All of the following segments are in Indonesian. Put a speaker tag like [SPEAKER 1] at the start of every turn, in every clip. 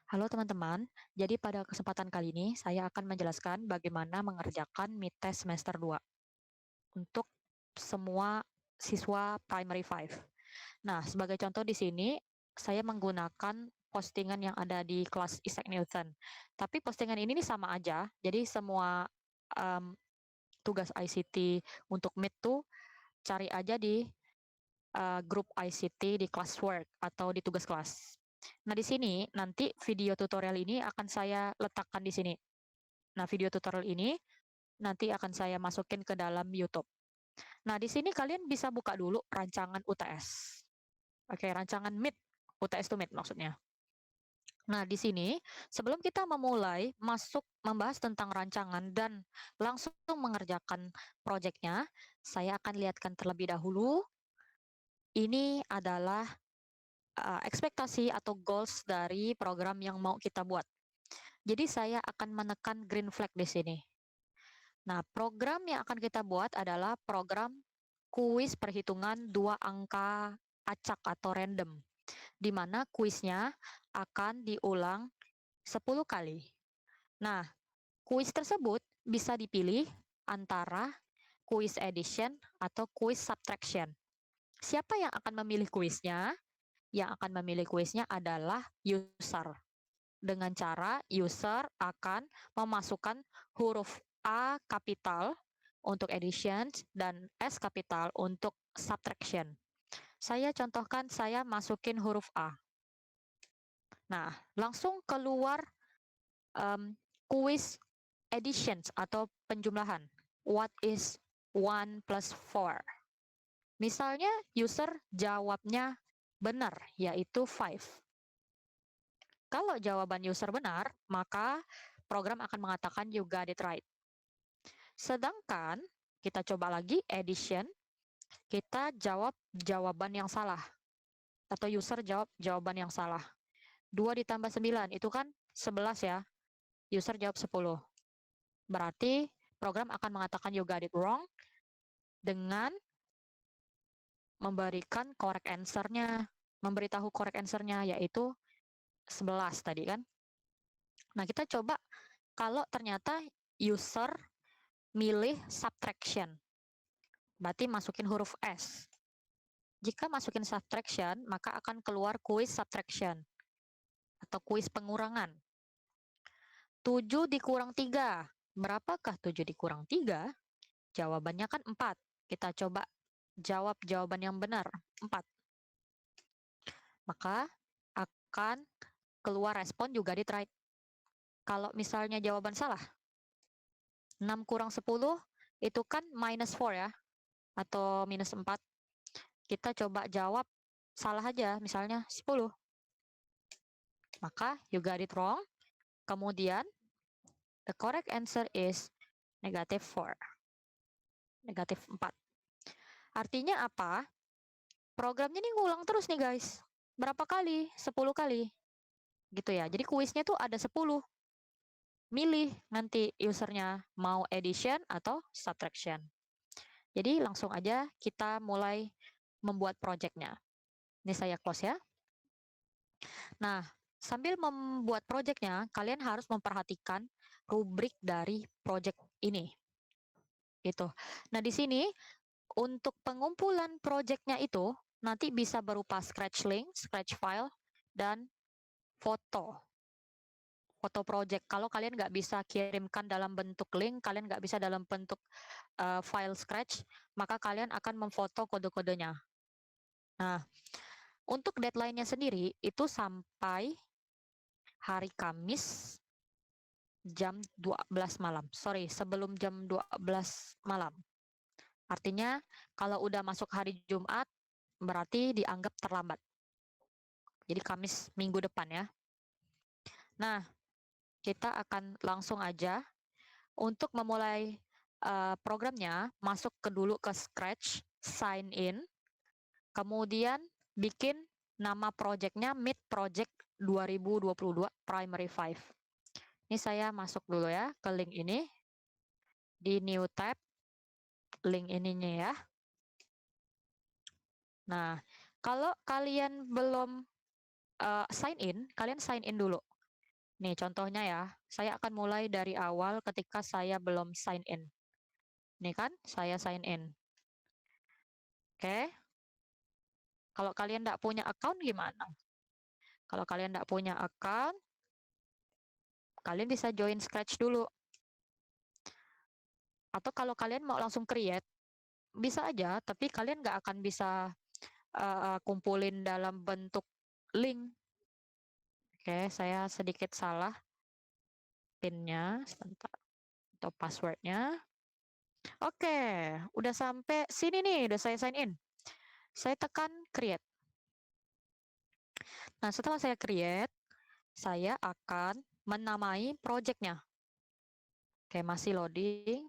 [SPEAKER 1] Halo teman-teman, jadi pada kesempatan kali ini saya akan menjelaskan bagaimana mengerjakan mid test semester 2 untuk semua siswa primary 5. Nah, sebagai contoh di sini saya menggunakan postingan yang ada di kelas Isaac Newton. Tapi postingan ini nih sama aja, jadi semua em, tugas ICT untuk mid tuh cari aja di grup ICT di classwork atau di tugas kelas. Nah, di sini nanti video tutorial ini akan saya letakkan di sini. Nah, video tutorial ini nanti akan saya masukin ke dalam YouTube. Nah, di sini kalian bisa buka dulu rancangan UTS. Oke, rancangan MIT. UTS itu MIT maksudnya. Nah, di sini sebelum kita memulai masuk membahas tentang rancangan dan langsung mengerjakan proyeknya, saya akan lihatkan terlebih dahulu ini adalah ekspektasi atau goals dari program yang mau kita buat. Jadi saya akan menekan green flag di sini. Nah, program yang akan kita buat adalah program kuis perhitungan dua angka acak atau random, di mana kuisnya akan diulang 10 kali. Nah, kuis tersebut bisa dipilih antara kuis addition atau kuis subtraction. Siapa yang akan memilih kuisnya? Yang akan memilih kuisnya adalah user. Dengan cara user akan memasukkan huruf A kapital untuk addition dan S kapital untuk subtraction. Saya contohkan, saya masukin huruf A. Nah, langsung keluar kuis additions atau penjumlahan. What is 1 plus 4? Misalnya user jawabnya benar, yaitu 5. Kalau jawaban user benar, maka program akan mengatakan you got it right. Sedangkan kita coba lagi addition, kita jawab jawaban yang salah. Atau user jawab jawaban yang salah. 2 ditambah 9, itu kan 11 ya. User jawab 10. Berarti program akan mengatakan you got it wrong dengan memberikan correct answer-nya. Memberitahu correct answer-nya, yaitu 11 tadi kan. Nah, kita coba kalau ternyata user milih subtraction. Berarti masukin huruf S. Jika masukin subtraction, maka akan keluar kuis subtraction atau kuis pengurangan. 7 dikurang 3. Berapakah 7 dikurang 3? Jawabannya kan 4. Kita coba jawab jawaban yang benar, 4. Maka akan keluar respon juga di right. Kalau misalnya jawaban salah, 6 kurang 10 itu kan minus 4 ya, atau minus 4. Kita coba jawab salah aja, misalnya 10. Maka you got it wrong. Kemudian the correct answer is negative 4. Negatif 4. Artinya apa? Programnya ini ngulang terus nih guys. Berapa kali? 10 kali. Gitu ya. Jadi kuisnya tuh ada 10. Milih nanti usernya mau addition atau subtraction. Jadi langsung aja kita mulai membuat projectnya. Ini saya close ya. Nah, sambil membuat projectnya, kalian harus memperhatikan rubrik dari project ini. Gitu. Nah, di sini untuk pengumpulan projectnya itu nanti bisa berupa scratch link, scratch file, dan foto. Foto project. Kalau kalian nggak bisa kirimkan dalam bentuk link, kalian nggak bisa dalam bentuk file scratch, maka kalian akan memfoto kode-kodenya. Nah, untuk deadline-nya sendiri itu sampai hari Kamis jam 12 malam. Sorry, sebelum jam 12 malam. Artinya kalau udah masuk hari Jumat, berarti dianggap terlambat. Jadi Kamis minggu depan ya. Nah, kita akan langsung aja untuk memulai programnya, masuk dulu ke Scratch, sign in, kemudian bikin nama projectnya Mid Project 2022 Primary 5. Ini saya masuk dulu ya ke link ini, di new tab, link ininya ya. Nah, kalau kalian belum sign in, kalian sign in dulu. Nih contohnya ya, saya akan mulai dari awal ketika saya belum sign in. Nih kan, saya sign in. Oke, kalau kalian nggak punya account gimana? Kalau kalian nggak punya account, kalian bisa join Scratch dulu. Atau kalau kalian mau langsung create, bisa aja, tapi kalian nggak akan bisa kumpulin dalam bentuk link. Oke, saya sedikit salah pinnya, sebentar, atau passwordnya. Oke, udah sampai sini nih, udah saya sign in. Saya tekan create. Nah, setelah saya create, saya akan menamai projectnya. Oke, masih loading.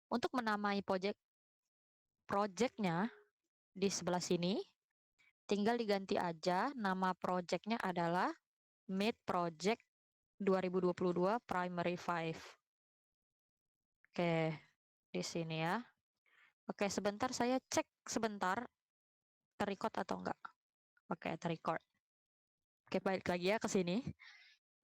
[SPEAKER 1] Untuk menamai projectnya di sebelah sini, tinggal diganti aja nama projectnya adalah Meet Project 2022 Primary 5. Oke, di sini ya. Oke, sebentar saya cek sebentar terrecord atau enggak. Oke, terrecord. Oke, balik lagi ya ke sini.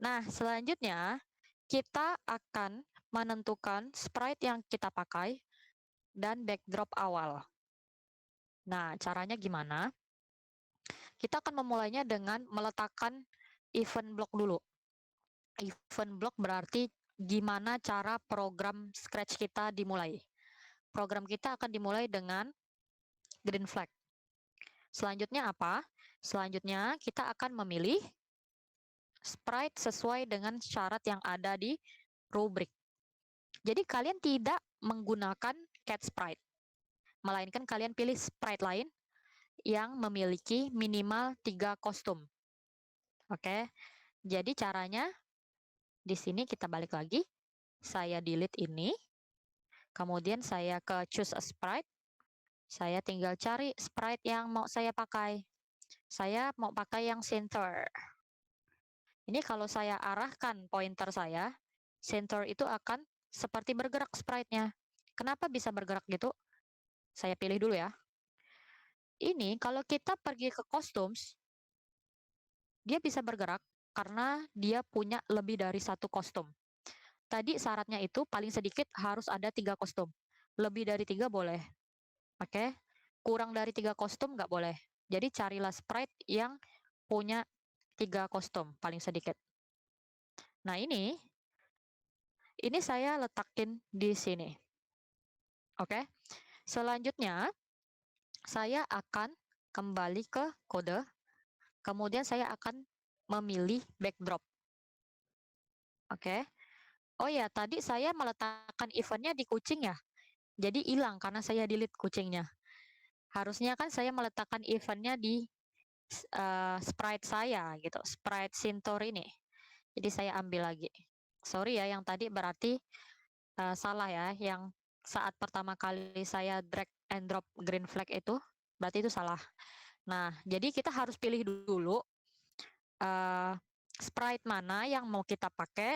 [SPEAKER 1] Nah, selanjutnya kita akan menentukan sprite yang kita pakai dan backdrop awal. Nah, caranya gimana? Kita akan memulainya dengan meletakkan event block dulu. Event block berarti gimana cara program Scratch kita dimulai. Program kita akan dimulai dengan green flag. Selanjutnya apa? Selanjutnya kita akan memilih sprite sesuai dengan syarat yang ada di rubrik. Jadi kalian tidak menggunakan cat sprite, melainkan kalian pilih sprite lain yang memiliki minimal 3 kostum. Oke, jadi caranya di sini kita balik lagi. Saya delete ini, kemudian saya ke choose a sprite. Saya tinggal cari sprite yang mau saya pakai. Saya mau pakai yang center. Ini kalau saya arahkan pointer saya, center itu akan seperti bergerak sprite-nya. Kenapa bisa bergerak gitu? Saya pilih dulu ya. Ini kalau kita pergi ke costumes, dia bisa bergerak karena dia punya lebih dari satu kostum. Tadi syaratnya itu paling sedikit harus ada 3 kostum. Lebih dari 3 boleh. Oke? Kurang dari 3 kostum nggak boleh. Jadi carilah sprite yang punya 3 kostum paling sedikit. Nah ini saya letakin di sini. Oke? Selanjutnya, saya akan kembali ke kode. Kemudian saya akan memilih backdrop. Oke? Oh ya, tadi saya meletakkan eventnya di kucing ya. Jadi hilang karena saya delete kucingnya. Harusnya kan saya meletakkan eventnya di sprite saya gitu, sprite Sintor ini. Jadi saya ambil lagi. Sorry ya, yang tadi berarti salah ya. Yang saat pertama kali saya drag and drop green flag itu, berarti itu salah. Nah, jadi kita harus pilih dulu sprite mana yang mau kita pakai,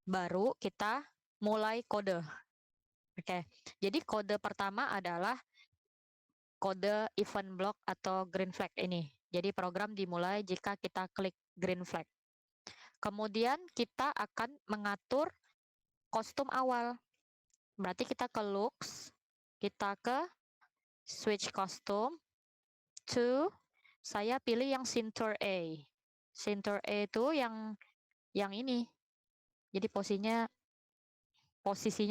[SPEAKER 1] baru kita mulai kode. Oke, jadi kode pertama adalah kode event block atau green flag ini. Jadi program dimulai jika kita klik green flag. Kemudian kita akan mengatur kostum awal. Berarti kita ke looks, kita ke switch costume to, saya pilih yang center A. Center A itu yang ini. Jadi posisinya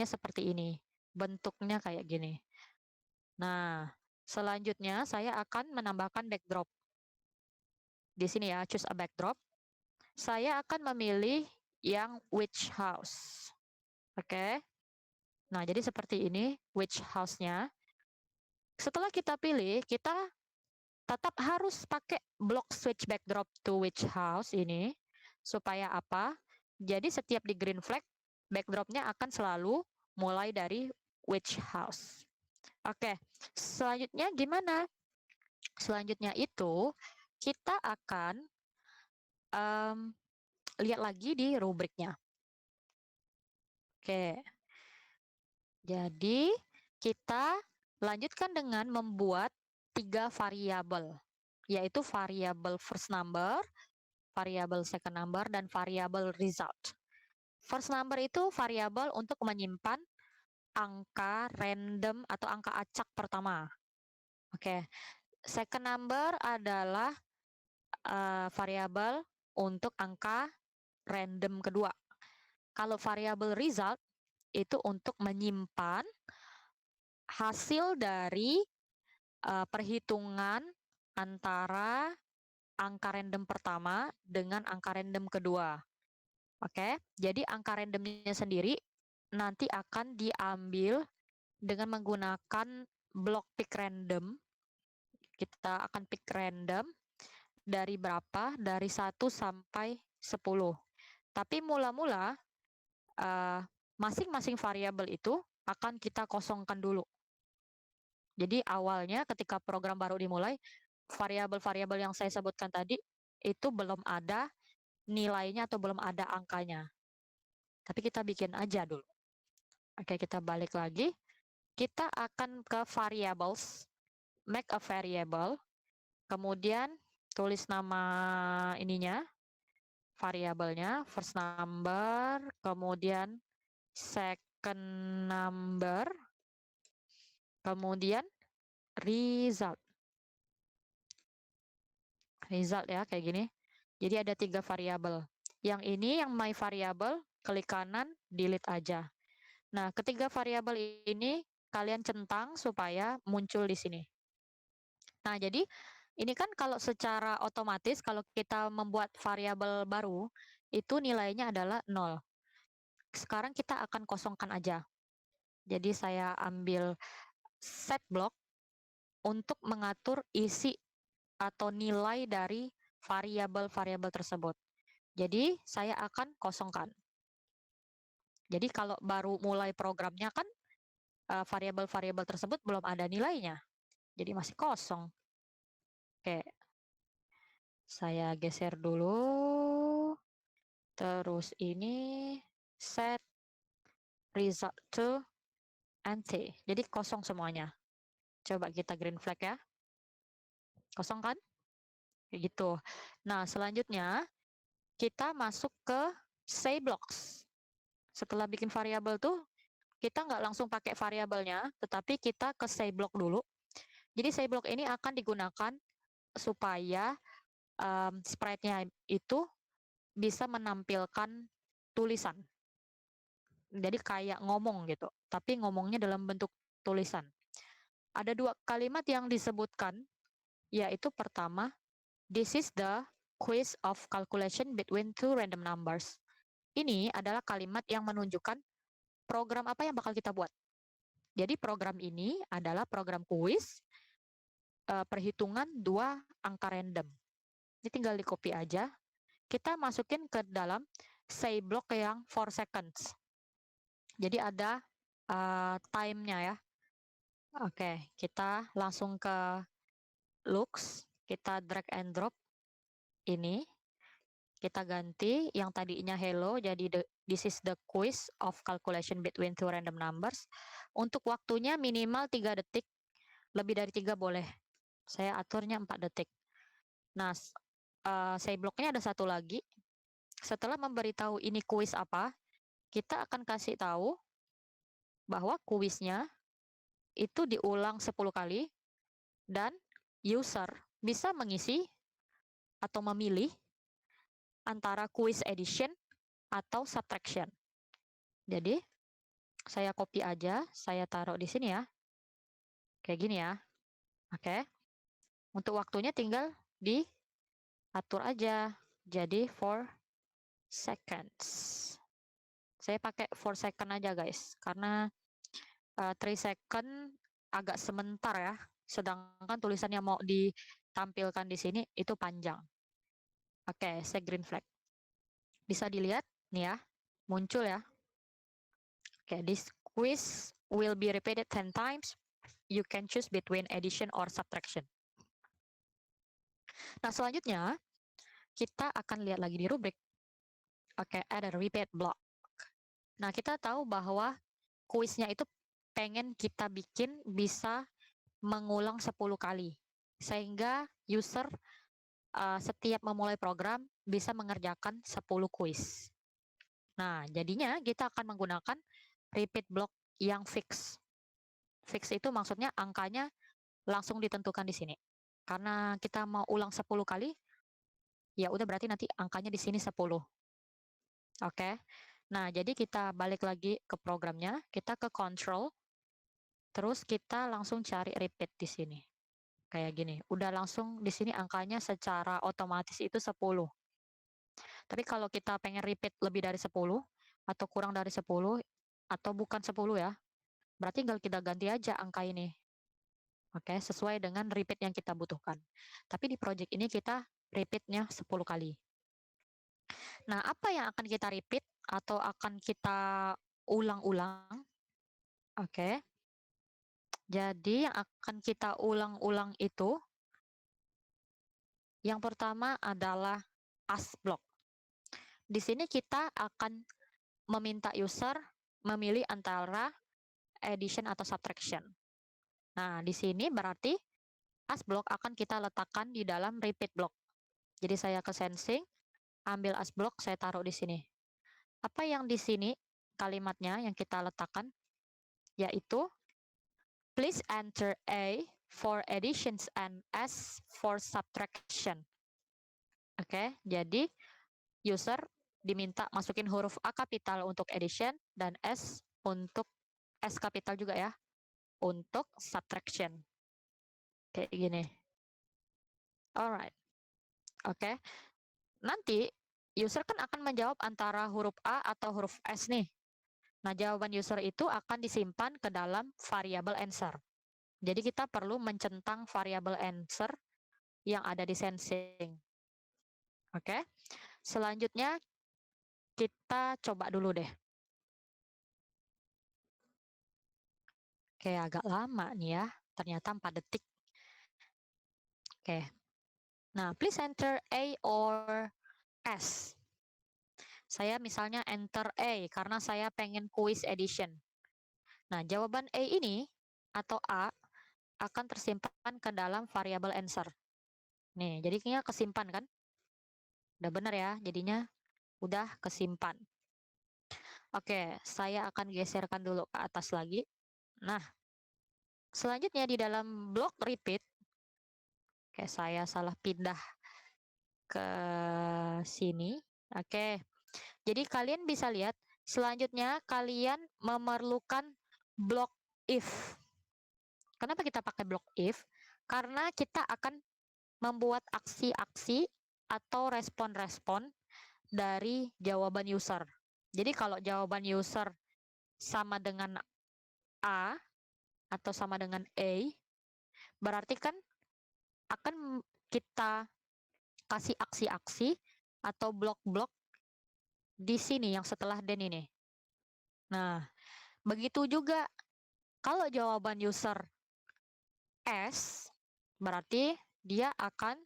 [SPEAKER 1] seperti ini. Bentuknya kayak gini. Nah, selanjutnya saya akan menambahkan backdrop. Di sini ya, choose a backdrop. Saya akan memilih yang witch house. Oke. Nah, jadi seperti ini witch house-nya. Setelah kita pilih, kita tetap harus pakai block switch backdrop to witch house ini. Supaya apa? Jadi setiap di green flag, backdropnya akan selalu mulai dari witch house. Oke, selanjutnya gimana? Selanjutnya itu kita akan lihat lagi di rubriknya. Oke, jadi kita lanjutkan dengan membuat 3 variabel, yaitu variabel first number, variabel second number, dan variabel result. First number itu variabel untuk menyimpan angka random atau angka acak pertama. Oke, second number adalah variabel untuk angka random kedua. Kalau variabel result itu untuk menyimpan hasil dari perhitungan antara angka random pertama dengan angka random kedua. Oke, jadi angka randomnya sendiri nanti akan diambil dengan menggunakan block pick random. Kita akan pick random dari berapa? Dari 1 sampai 10. Tapi mula-mula masing-masing variabel itu akan kita kosongkan dulu. Jadi awalnya ketika program baru dimulai, variabel-variabel yang saya sebutkan tadi itu belum ada nilainya atau belum ada angkanya. Tapi kita bikin aja dulu. Oke, kita balik lagi. Kita akan ke variables, make a variable, kemudian tulis nama ininya, variabelnya, first number, kemudian second number, kemudian result. Result ya, kayak gini. Jadi ada 3 variabel. Yang ini yang my variable, klik kanan, delete aja. Nah, ketiga variabel ini kalian centang supaya muncul di sini. Nah, jadi ini kan kalau secara otomatis kalau kita membuat variabel baru, itu nilainya adalah 0. Sekarang kita akan kosongkan aja. Jadi saya ambil set block untuk mengatur isi atau nilai dari variabel-variabel tersebut. Jadi saya akan kosongkan. Jadi kalau baru mulai programnya kan variabel-variabel tersebut belum ada nilainya. Jadi masih kosong. Oke. Saya geser dulu. Terus ini set result to empty. Jadi kosong semuanya. Coba kita green flag ya. Kosong kan? Kayak gitu. Nah, selanjutnya kita masuk ke say blocks. Setelah bikin variabel tuh, kita nggak langsung pakai variabelnya, tetapi kita ke say block dulu. Jadi say block ini akan digunakan supaya sprite-nya itu bisa menampilkan tulisan. Jadi kayak ngomong gitu, tapi ngomongnya dalam bentuk tulisan. Ada 2 kalimat yang disebutkan, yaitu pertama, this is the quiz of calculation between 2 random numbers. Ini adalah kalimat yang menunjukkan program apa yang bakal kita buat. Jadi program ini adalah program kuis perhitungan 2 angka random. Ini tinggal di copy aja. Kita masukin ke dalam say block yang 4 seconds. Jadi ada time-nya ya. Oke, kita langsung ke looks, kita drag and drop ini. Kita ganti yang tadinya hello jadi this is the quiz of calculation between 2 random numbers. Untuk waktunya minimal 3 detik, lebih dari 3 boleh. Saya aturnya 4 detik. Nah, say blocknya ada satu lagi. Setelah memberitahu ini kuis apa, kita akan kasih tahu bahwa kuisnya itu diulang 10 kali dan user bisa mengisi atau memilih antara quiz addition atau subtraction. Jadi, saya copy aja, saya taruh di sini ya. Kayak gini ya. Oke. Untuk waktunya tinggal diatur aja. Jadi 4 seconds. Saya pakai 4 second aja guys, karena 3 second agak sebentar ya. Sedangkan tulisannya mau ditampilkan di sini itu panjang. Oke, saya green flag. Bisa dilihat nih ya, muncul ya. Oke, this quiz will be repeated 10 times. You can choose between addition or subtraction. Nah, selanjutnya kita akan lihat lagi di rubrik. Oke, add a repeat block. Nah, kita tahu bahwa kuisnya itu pengen kita bikin bisa mengulang 10 kali. Sehingga user setiap memulai program bisa mengerjakan 10 kuis. Nah, jadinya kita akan menggunakan repeat block yang fix. Fix itu maksudnya angkanya langsung ditentukan di sini. Karena kita mau ulang 10 kali, ya udah berarti nanti angkanya di sini 10. Oke. Nah, jadi kita balik lagi ke programnya, kita ke control, terus kita langsung cari repeat di sini. Kayak gini. Udah langsung di sini angkanya secara otomatis itu 10. Tapi kalau kita pengen repeat lebih dari 10 atau kurang dari 10 atau bukan 10 ya, berarti tinggal kita ganti aja angka ini. Oke, sesuai dengan repeat yang kita butuhkan. Tapi di project ini kita repeatnya 10 kali. Nah, apa yang akan kita repeat atau akan kita ulang-ulang? Oke. Jadi yang akan kita ulang-ulang itu yang pertama adalah as block. Di sini kita akan meminta user memilih antara addition atau subtraction. Nah, di sini berarti as block akan kita letakkan di dalam repeat block. Jadi saya ke sensing, ambil as block, saya taruh di sini. Apa yang di sini kalimatnya yang kita letakkan? Yaitu, please enter A for additions and S for subtraction. Oke, jadi user diminta masukin huruf A kapital untuk addition dan S untuk S kapital juga ya, untuk subtraction. Kayak gini. Alright. Oke. Nanti user kan akan menjawab antara huruf A atau huruf S nih. Nah, jawaban user itu akan disimpan ke dalam variabel answer. Jadi kita perlu mencentang variabel answer yang ada di sensing. Oke. Selanjutnya kita coba dulu deh. Oke, agak lama nih ya. Ternyata 4 detik. Oke. Nah, please enter A or S. Saya misalnya enter A karena saya pengen quiz edition. Nah, jawaban A ini atau A akan tersimpan ke dalam variabel answer. Nih, jadinya kesimpan kan? Udah benar ya, jadinya udah kesimpan. Oke, saya akan geserkan dulu ke atas lagi. Nah, selanjutnya di dalam blok repeat, oke saya salah pindah ke sini. Oke, jadi kalian bisa lihat, selanjutnya kalian memerlukan blok if. Kenapa kita pakai blok if? Karena kita akan membuat aksi-aksi atau respon-respon dari jawaban user. Jadi kalau jawaban user sama dengan A atau sama dengan A, berarti kan akan kita kasih aksi-aksi atau blok-blok di sini yang setelah then ini. Nah, begitu juga kalau jawaban user S, berarti dia akan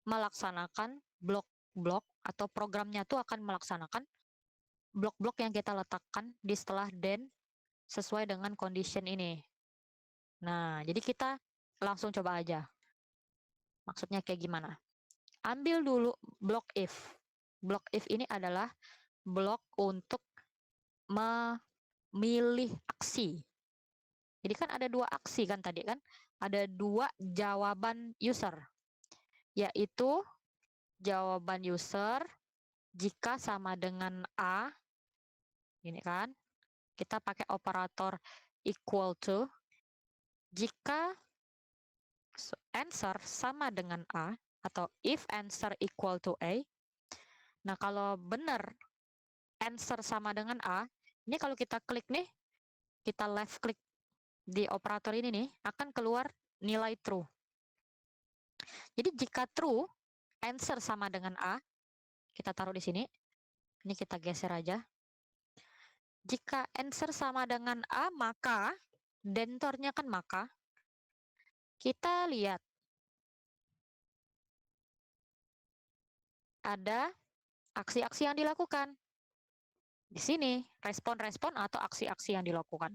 [SPEAKER 1] melaksanakan blok-blok atau programnya tuh akan melaksanakan blok-blok yang kita letakkan di setelah then sesuai dengan condition ini. Nah, jadi kita langsung coba aja. Maksudnya kayak gimana? Ambil dulu blok if. Blok if ini adalah blok untuk memilih aksi. Jadi kan ada 2 aksi kan tadi kan? Ada 2 jawaban user. Yaitu jawaban user jika sama dengan A, ini kan, kita pakai operator equal to. Jika answer sama dengan A, atau if answer equal to A, nah kalau benar answer sama dengan A, ini kalau kita klik nih, kita left click di operator ini nih, akan keluar nilai true. Jadi jika true, answer sama dengan A, kita taruh di sini. Ini kita geser aja. Jika answer sama dengan A, maka, dentornya kan maka, kita lihat ada aksi-aksi yang dilakukan. Di sini, respon-respon atau aksi-aksi yang dilakukan.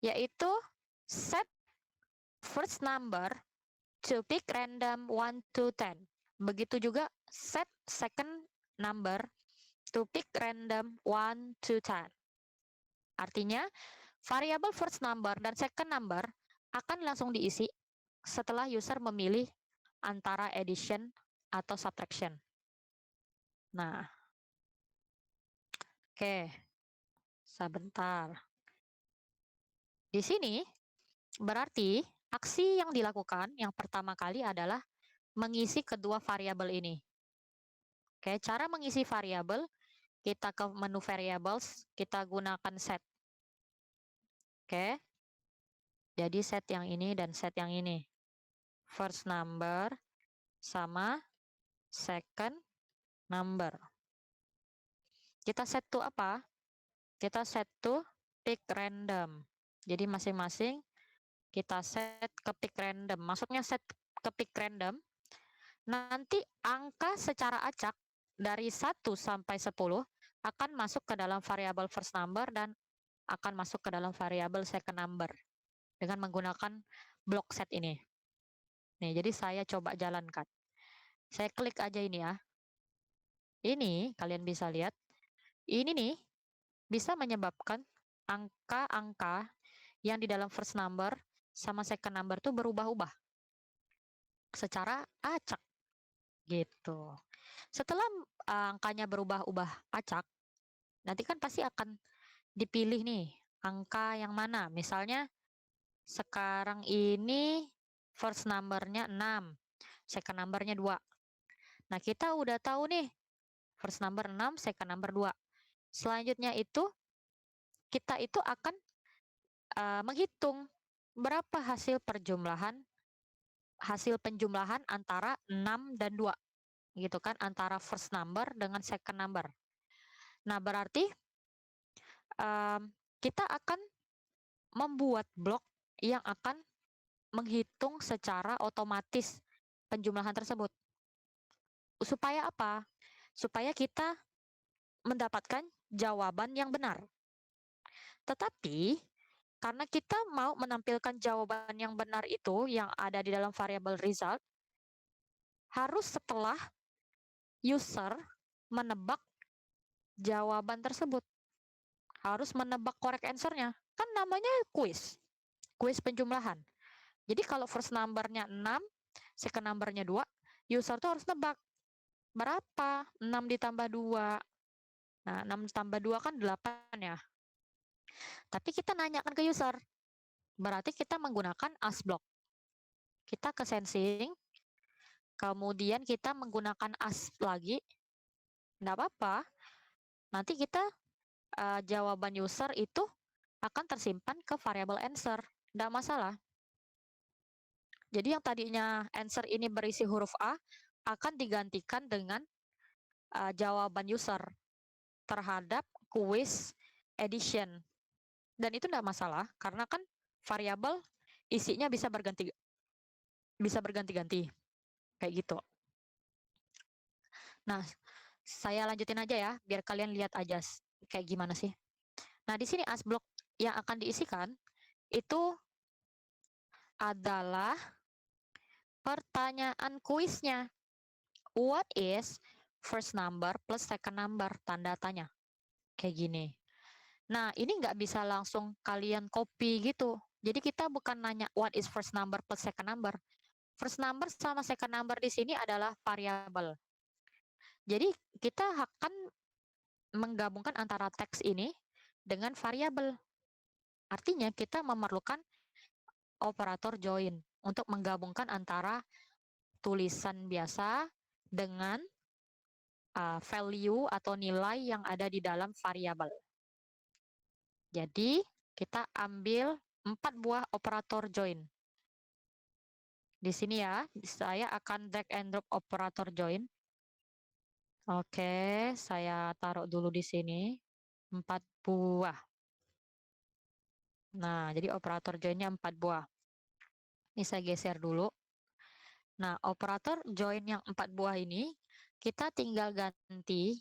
[SPEAKER 1] Yaitu, set first number to pick random 1 to 10. Begitu juga set second number to pick random 1 to 10. Artinya, variabel first number dan second number akan langsung diisi setelah user memilih antara addition atau subtraction. Nah, oke, sebentar. Di sini berarti aksi yang dilakukan yang pertama kali adalah mengisi kedua variabel ini. Oke, cara mengisi variabel, kita ke menu variables, kita gunakan set. Oke, jadi set yang ini dan set yang ini. First number sama second number. Kita set to apa? Kita set to pick random. Jadi masing-masing kita set ke pick random. Maksudnya set ke pick random, nanti angka secara acak dari 1 sampai 10 akan masuk ke dalam variabel first number dan akan masuk ke dalam variabel second number dengan menggunakan block set ini. Nih, jadi saya coba jalankan. Saya klik aja ini ya. Ini kalian bisa lihat. Ini nih bisa menyebabkan angka-angka yang di dalam first number sama second number tuh berubah-ubah secara acak gitu. Setelah angkanya berubah-ubah acak, nanti kan pasti akan dipilih nih angka yang mana. Misalnya sekarang ini first number-nya 6, second number-nya 2. Nah, kita udah tahu nih first number 6, second number 2. Selanjutnya itu kita itu akan menghitung berapa hasil penjumlahan antara 6 dan 2 gitu kan, antara first number dengan second number. Nah, berarti kita akan membuat blok yang akan menghitung secara otomatis penjumlahan tersebut. Supaya apa? Supaya kita mendapatkan jawaban yang benar. Tetapi karena kita mau menampilkan jawaban yang benar itu yang ada di dalam variabel result, harus setelah user menebak jawaban tersebut. Harus menebak correct answer-nya. Kan namanya quiz penjumlahan. Jadi kalau first number-nya 6, second number-nya 2, user tuh harus nebak berapa 6 ditambah 2. Nah, 6 ditambah 2 kan 8 ya. Tapi kita nanyakan ke user. Berarti kita menggunakan as block. Kita ke sensing, kemudian kita menggunakan as lagi. Nggak apa-apa. Nanti kita jawaban user itu akan tersimpan ke variable answer. Nggak masalah. Jadi yang tadinya answer ini berisi huruf A akan digantikan dengan jawaban user terhadap quiz addition. Dan itu tidak masalah karena kan variabel isinya bisa berganti-ganti kayak gitu. Nah, saya lanjutin aja ya biar kalian lihat aja kayak gimana sih. Nah, di sini as block yang akan diisikan itu adalah pertanyaan kuisnya. What is first number plus second number? Tanda tanya. Kayak gini. Nah, ini nggak bisa langsung kalian copy gitu. Jadi kita bukan nanya what is first number plus second number. First number sama second number di sini adalah variabel. Jadi kita akan menggabungkan antara teks ini dengan variabel. Artinya kita memerlukan operator join untuk menggabungkan antara tulisan biasa dengan value atau nilai yang ada di dalam variabel. Jadi kita ambil 4 buah operator join. Di sini ya, saya akan drag and drop operator join. Oke, saya taruh dulu di sini 4 buah. Nah, jadi operator joinnya 4 buah. Ini saya geser dulu. Nah, operator join yang 4 buah ini kita tinggal ganti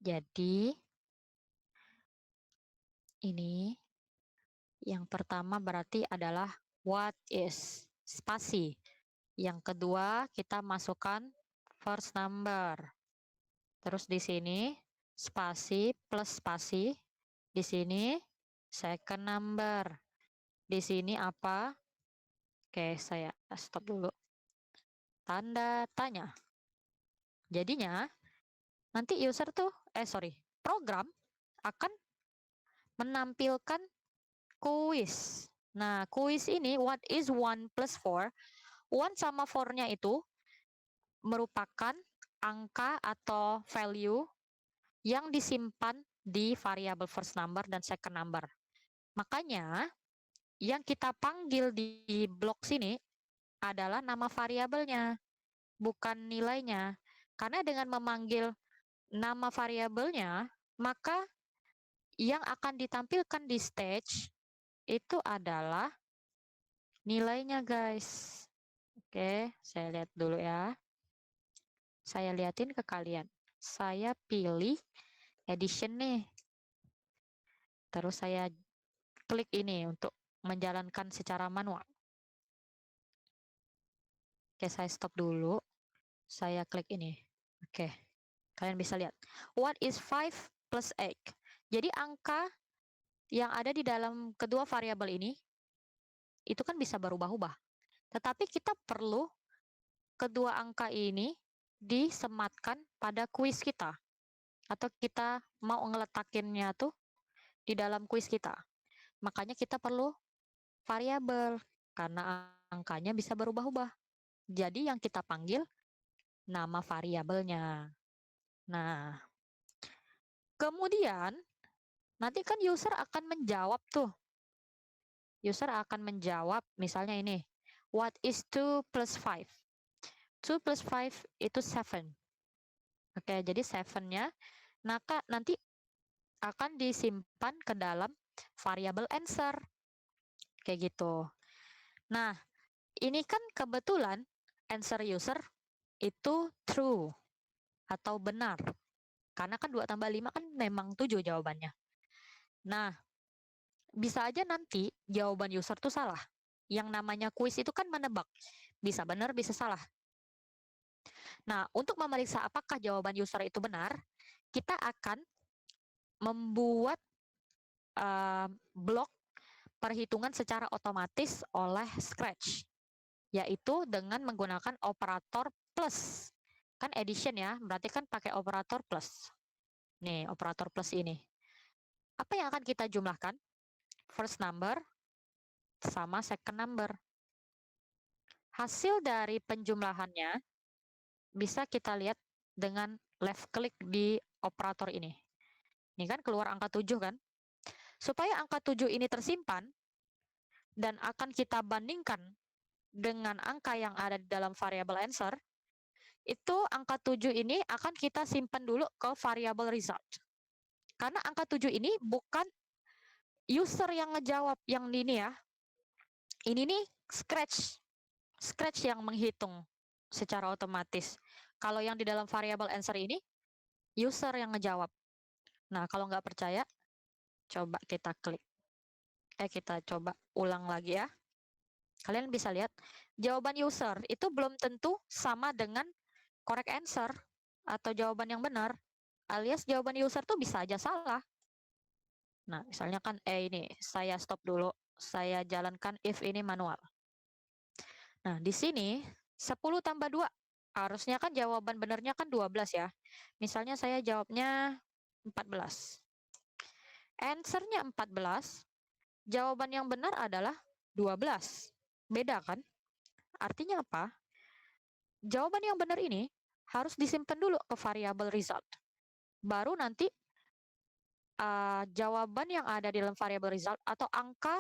[SPEAKER 1] jadi ini yang pertama berarti adalah what is spasi. Yang kedua kita masukkan first number. Terus di sini spasi plus spasi. Di sini second number. Di sini apa? Oke, saya stop dulu. Tanda tanya. Jadinya nanti user tuh, program akan menampilkan kuis. Nah, kuis ini what is 1 plus 4? 1 sama 4-nya itu merupakan angka atau value yang disimpan di variabel first number dan second number. Makanya yang kita panggil di blok sini adalah nama variabelnya, bukan nilainya. Karena dengan memanggil nama variabelnya, maka yang akan ditampilkan di stage itu adalah nilainya, guys. Oke, saya lihat dulu ya. Saya liatin ke kalian. Saya pilih edition nih. Terus saya klik ini untuk menjalankan secara manual. Oke, saya stop dulu. Saya klik ini. Oke, kalian bisa lihat. What is 5 plus 8? Jadi angka yang ada di dalam kedua variabel ini, itu kan bisa berubah-ubah. Tetapi kita perlu kedua angka ini disematkan pada kuis kita. Atau kita mau ngeletakinnya tuh di dalam kuis kita. Makanya kita perlu variabel, karena angkanya bisa berubah-ubah. Jadi yang kita panggil nama variabelnya. Nah, kemudian nanti kan user akan menjawab tuh. User akan menjawab misalnya ini, what is 2 plus 5? 2 plus 5 itu 7. Oke, jadi 7-nya nanti akan disimpan ke dalam variabel answer. Kayak gitu. Nah, ini kan kebetulan answer user itu true atau benar. Karena kan 2 tambah 5 kan memang 7 jawabannya. Nah, bisa aja nanti jawaban user tuh salah. Yang namanya kuis itu kan menebak. Bisa benar, bisa salah. Nah, untuk memeriksa apakah jawaban user itu benar, kita akan membuat blok perhitungan secara otomatis oleh Scratch, yaitu dengan menggunakan operator plus. Kan addition ya, berarti kan pakai operator plus. Nih, operator plus ini. Apa yang akan kita jumlahkan? First number sama second number. Hasil dari penjumlahannya bisa kita lihat dengan left click di operator ini. Ini kan keluar angka 7 kan? Supaya angka 7 ini tersimpan dan akan kita bandingkan dengan angka yang ada di dalam variabel answer, itu angka 7 ini akan kita simpan dulu ke variabel result. Karena angka 7 ini bukan user yang ngejawab yang ini ya. Ini nih Scratch yang menghitung secara otomatis. Kalau yang di dalam variabel answer ini, user yang ngejawab. Nah, kalau nggak percaya, coba kita klik. Kita coba ulang lagi ya. Kalian bisa lihat, jawaban user itu belum tentu sama dengan correct answer atau jawaban yang benar. Alias jawaban user tuh bisa aja salah. Nah, misalnya kan ini, saya stop dulu. Saya jalankan if ini manual. Nah, di sini 10 tambah 2. Harusnya kan jawaban benernya kan 12 ya. Misalnya saya jawabnya 14. Answer-nya 14, jawaban yang benar adalah 12. Beda kan? Artinya apa? Jawaban yang benar ini harus disimpan dulu ke variabel result. Baru nanti jawaban yang ada di dalam variabel result atau angka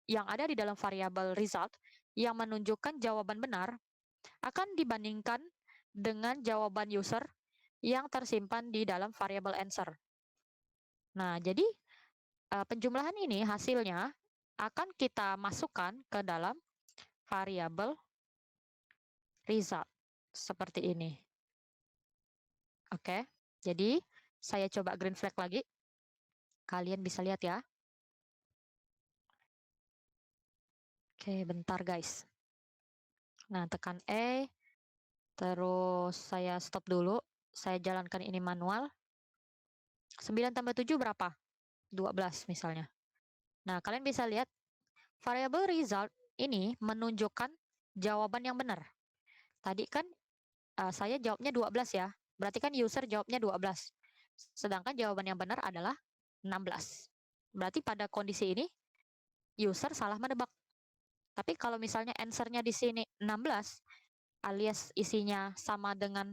[SPEAKER 1] yang ada di dalam variabel result yang menunjukkan jawaban benar akan dibandingkan dengan jawaban user yang tersimpan di dalam variabel answer. Nah, jadi penjumlahan ini hasilnya akan kita masukkan ke dalam variabel result seperti ini. Oke, jadi saya coba green flag lagi. Kalian bisa lihat ya. Oke, bentar guys. Nah, tekan E, Terus saya stop dulu, saya jalankan ini manual. 9 tambah 7 berapa? 12 misalnya. Nah, kalian bisa lihat variable result ini menunjukkan jawaban yang benar. Tadi kan saya jawabnya 12 ya. Berarti kan user jawabnya 12. Sedangkan jawaban yang benar adalah 16. Berarti pada kondisi ini user salah menebak. Tapi kalau misalnya answer-nya di sini 16 alias isinya sama dengan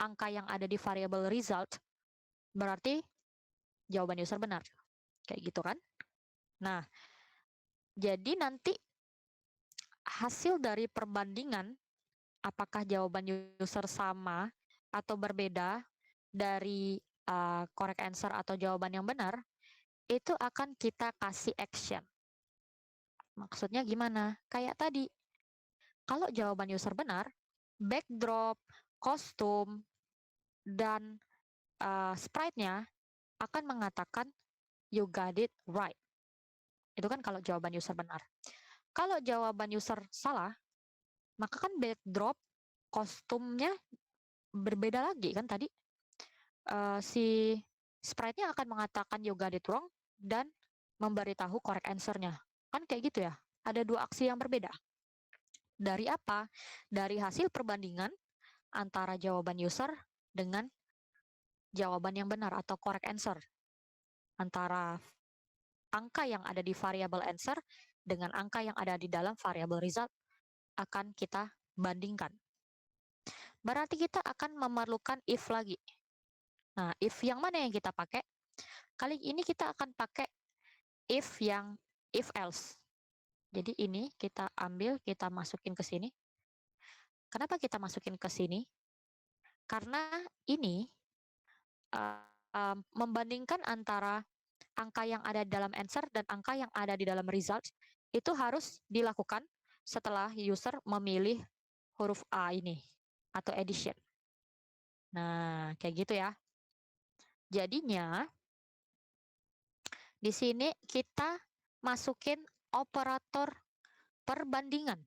[SPEAKER 1] angka yang ada di variable result, berarti jawaban user benar. Kayak gitu kan? Nah, jadi nanti hasil dari perbandingan apakah jawaban user sama atau berbeda dari correct answer atau jawaban yang benar, itu akan kita kasih action. Maksudnya gimana? Kayak tadi, kalau jawaban user benar, backdrop, kostum, dan sprite-nya akan mengatakan you got it right. Itu kan kalau jawaban user benar. Kalau jawaban user salah, maka kan backdrop, kostumnya berbeda lagi kan tadi. Si sprite-nya akan mengatakan you got it wrong dan memberitahu correct answer-nya. Kan kayak gitu ya. Ada dua aksi yang berbeda. Dari apa? Dari hasil perbandingan antara jawaban user dengan jawaban yang benar atau correct answer. Antara angka yang ada di variable answer dengan angka yang ada di dalam variable result akan kita bandingkan. Berarti kita akan memerlukan if lagi. Nah, if yang mana yang kita pakai? Kali ini kita akan pakai if yang if else. Jadi ini kita ambil, kita masukin ke sini. Kenapa kita masukin ke sini? Karena ini membandingkan antara angka yang ada di dalam answer dan angka yang ada di dalam result itu harus dilakukan setelah user memilih huruf A ini atau addition. Nah, kayak gitu ya. Jadinya di sini kita masukin operator perbandingan.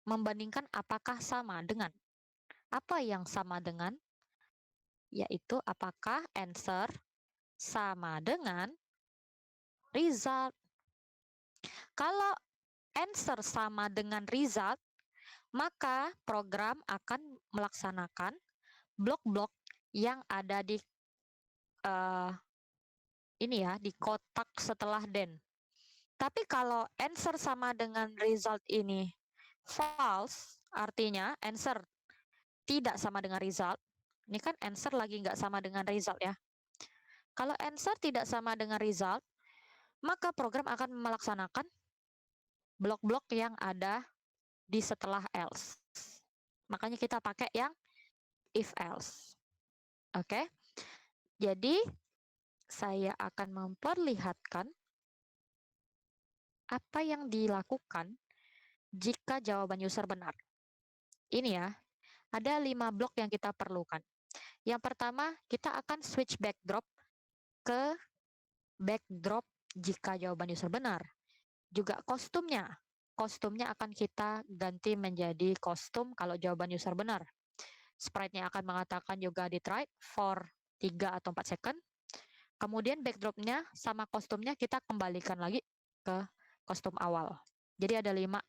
[SPEAKER 1] Membandingkan apakah sama dengan. Apa yang sama dengan? Yaitu apakah answer sama dengan result. Kalau answer sama dengan result, maka program akan melaksanakan blok-blok yang ada di ini ya, di kotak setelah then. Tapi kalau answer sama dengan result ini false, artinya answer tidak sama dengan result. Ini kan answer lagi nggak sama dengan result ya. Kalau answer tidak sama dengan result, maka program akan melaksanakan blok-blok yang ada di setelah else. Makanya kita pakai yang if else. Oke. Jadi saya akan memperlihatkan apa yang dilakukan jika jawaban user benar. Ini ya, ada 5 blok yang kita perlukan. Yang pertama, kita akan switch backdrop ke backdrop jika jawaban user benar. Juga kostumnya. Kostumnya akan kita ganti menjadi kostum kalau jawaban user benar. Sprite-nya akan mengatakan you got it right for 3 atau 4 second. Kemudian backdrop-nya sama kostumnya kita kembalikan lagi ke kostum awal. Jadi ada 5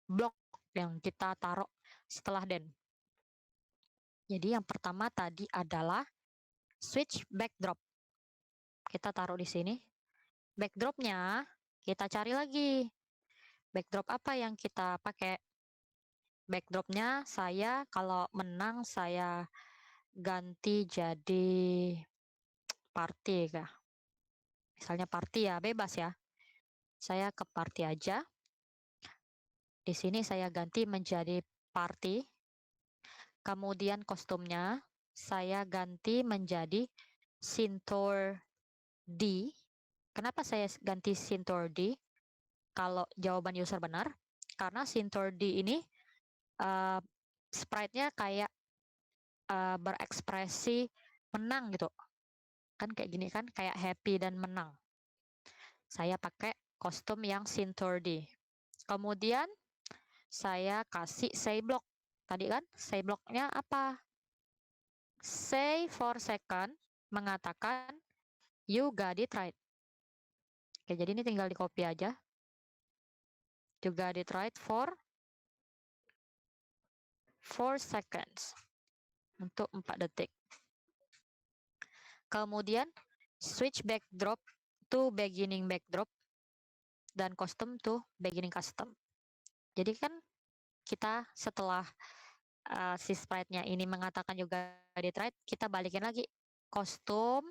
[SPEAKER 1] blok yang kita taruh setelah then. Jadi yang pertama tadi adalah switch backdrop. Kita taruh di sini. Backdrop-nya kita cari lagi. Backdrop apa yang kita pakai? Backdrop-nya saya kalau menang saya ganti jadi party kah? Misalnya party ya, bebas ya. Saya ke party aja. Di sini saya ganti menjadi party. Kemudian kostumnya saya ganti menjadi Sintor D. Kenapa saya ganti Sintor D? Kalau jawaban user benar, karena Sintor D ini sprite-nya kayak berekspresi menang gitu. Kan kayak gini kan, kayak happy dan menang. Saya pakai kostum yang Sintor D. Kemudian saya kasih say block. Tadi kan say blocknya apa? Say for second mengatakan you got it right. Oke, jadi ini tinggal di copy aja. You got it right for 4 seconds. Untuk 4 detik. Kemudian switch backdrop to beginning backdrop dan custom to beginning custom. Jadi kan kita setelah si sprite-nya ini mengatakan juga edit right, kita balikin lagi kostum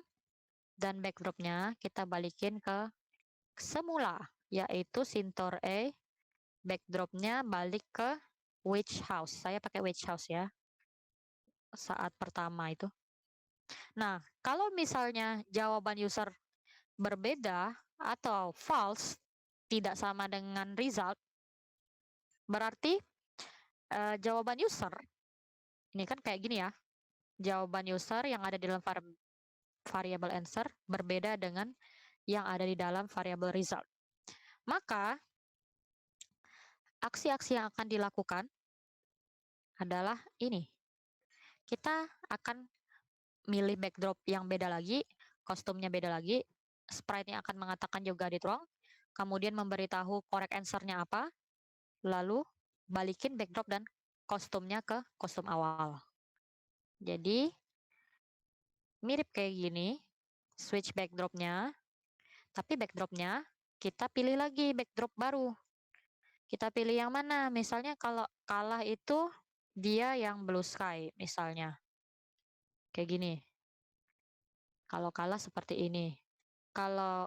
[SPEAKER 1] dan backdropnya kita balikin ke semula, yaitu Sintor A, backdropnya balik ke witch house. Saya pakai witch house ya saat pertama itu. Nah, kalau misalnya jawaban user berbeda atau false, tidak sama dengan result, berarti jawaban user, ini kan kayak gini ya, jawaban user yang ada di dalam variable answer berbeda dengan yang ada di dalam variable result. Maka, aksi-aksi yang akan dilakukan adalah ini. Kita akan milih backdrop yang beda lagi, kostumnya beda lagi, sprite-nya akan mengatakan juga edit wrong, kemudian memberitahu correct answer-nya apa, lalu balikin backdrop dan kostumnya ke kostum awal. Jadi, mirip kayak gini, switch backdropnya, tapi backdropnya kita pilih lagi backdrop baru. Kita pilih yang mana? Misalnya kalau kalah itu dia yang blue sky, misalnya. Kayak gini. Kalau kalah seperti ini. Kalau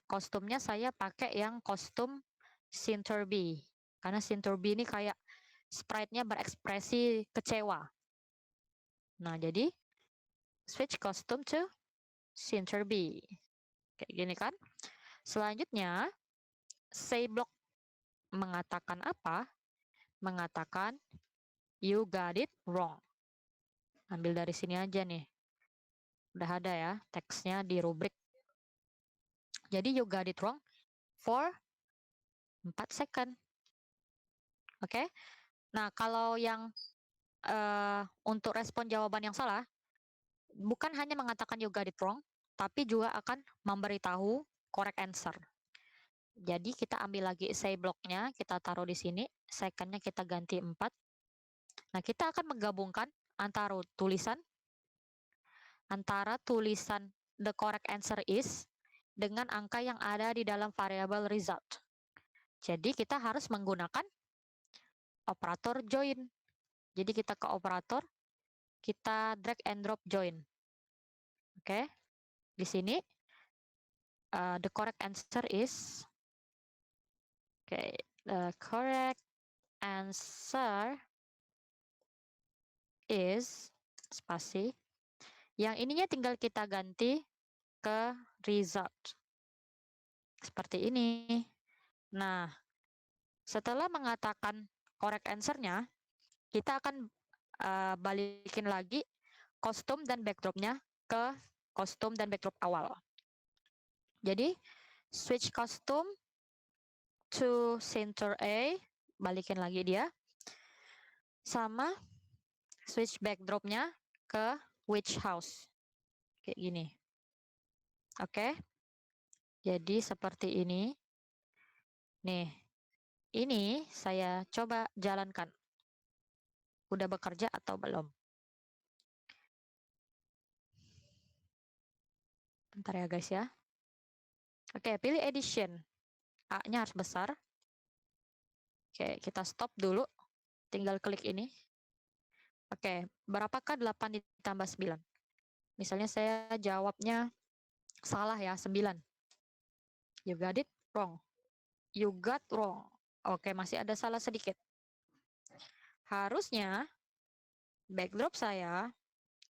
[SPEAKER 1] kostumnya saya pakai yang kostum Sinterby. Karena Sinterby ini kayak sprite-nya berekspresi kecewa. Nah, jadi switch custom to Sinterby. Kayak gini kan. Selanjutnya, say block mengatakan apa? Mengatakan you got it wrong. Ambil dari sini aja nih. Udah ada ya teksnya di rubrik. Jadi you got it wrong for 4 second. Oke. Nah, kalau yang untuk respon jawaban yang salah, bukan hanya mengatakan you got it wrong, tapi juga akan memberitahu correct answer. Jadi kita ambil lagi say blocknya, kita taruh di sini, secondnya kita ganti 4. Nah, kita akan menggabungkan antara tulisan the correct answer is dengan angka yang ada di dalam variable result. Jadi kita harus menggunakan operator join. Jadi kita ke operator, kita drag and drop join. Oke, di sini the correct answer is, the correct answer is spasi. Yang ininya tinggal kita ganti ke result. Seperti ini. Nah, setelah mengatakan correct answer-nya, kita akan balikin lagi kostum dan backdropnya ke kostum dan backdrop awal. Jadi, switch kostum to center A, balikin lagi dia. Sama switch backdropnya ke witch house. Kayak gini. Oke. Jadi seperti ini. Nih, ini saya coba jalankan. Udah bekerja atau belum? Bentar ya guys ya. Oke, pilih edition. A-nya harus besar. Oke, kita stop dulu. Tinggal klik ini. Oke, berapakah 8 ditambah 9? Misalnya saya jawabnya salah ya, 9. You got it wrong. You got wrong. Oke, masih ada salah sedikit. Harusnya backdrop saya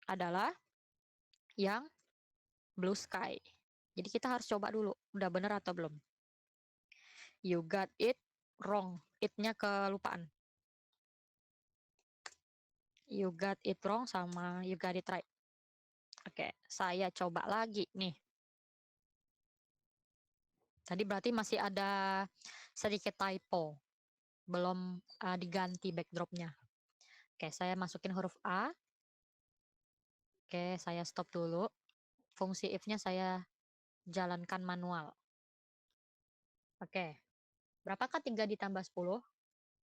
[SPEAKER 1] adalah yang blue sky. Jadi kita harus coba dulu, udah bener atau belum. You got it wrong. It-nya kelupaan. You got it wrong sama you got it right. Oke, saya coba lagi nih. Tadi berarti masih ada sedikit typo. belum diganti backdropnya. Oke, saya masukin huruf A. Oke, saya stop dulu. Fungsi if-nya saya jalankan manual. Oke, berapakah 3 ditambah 10?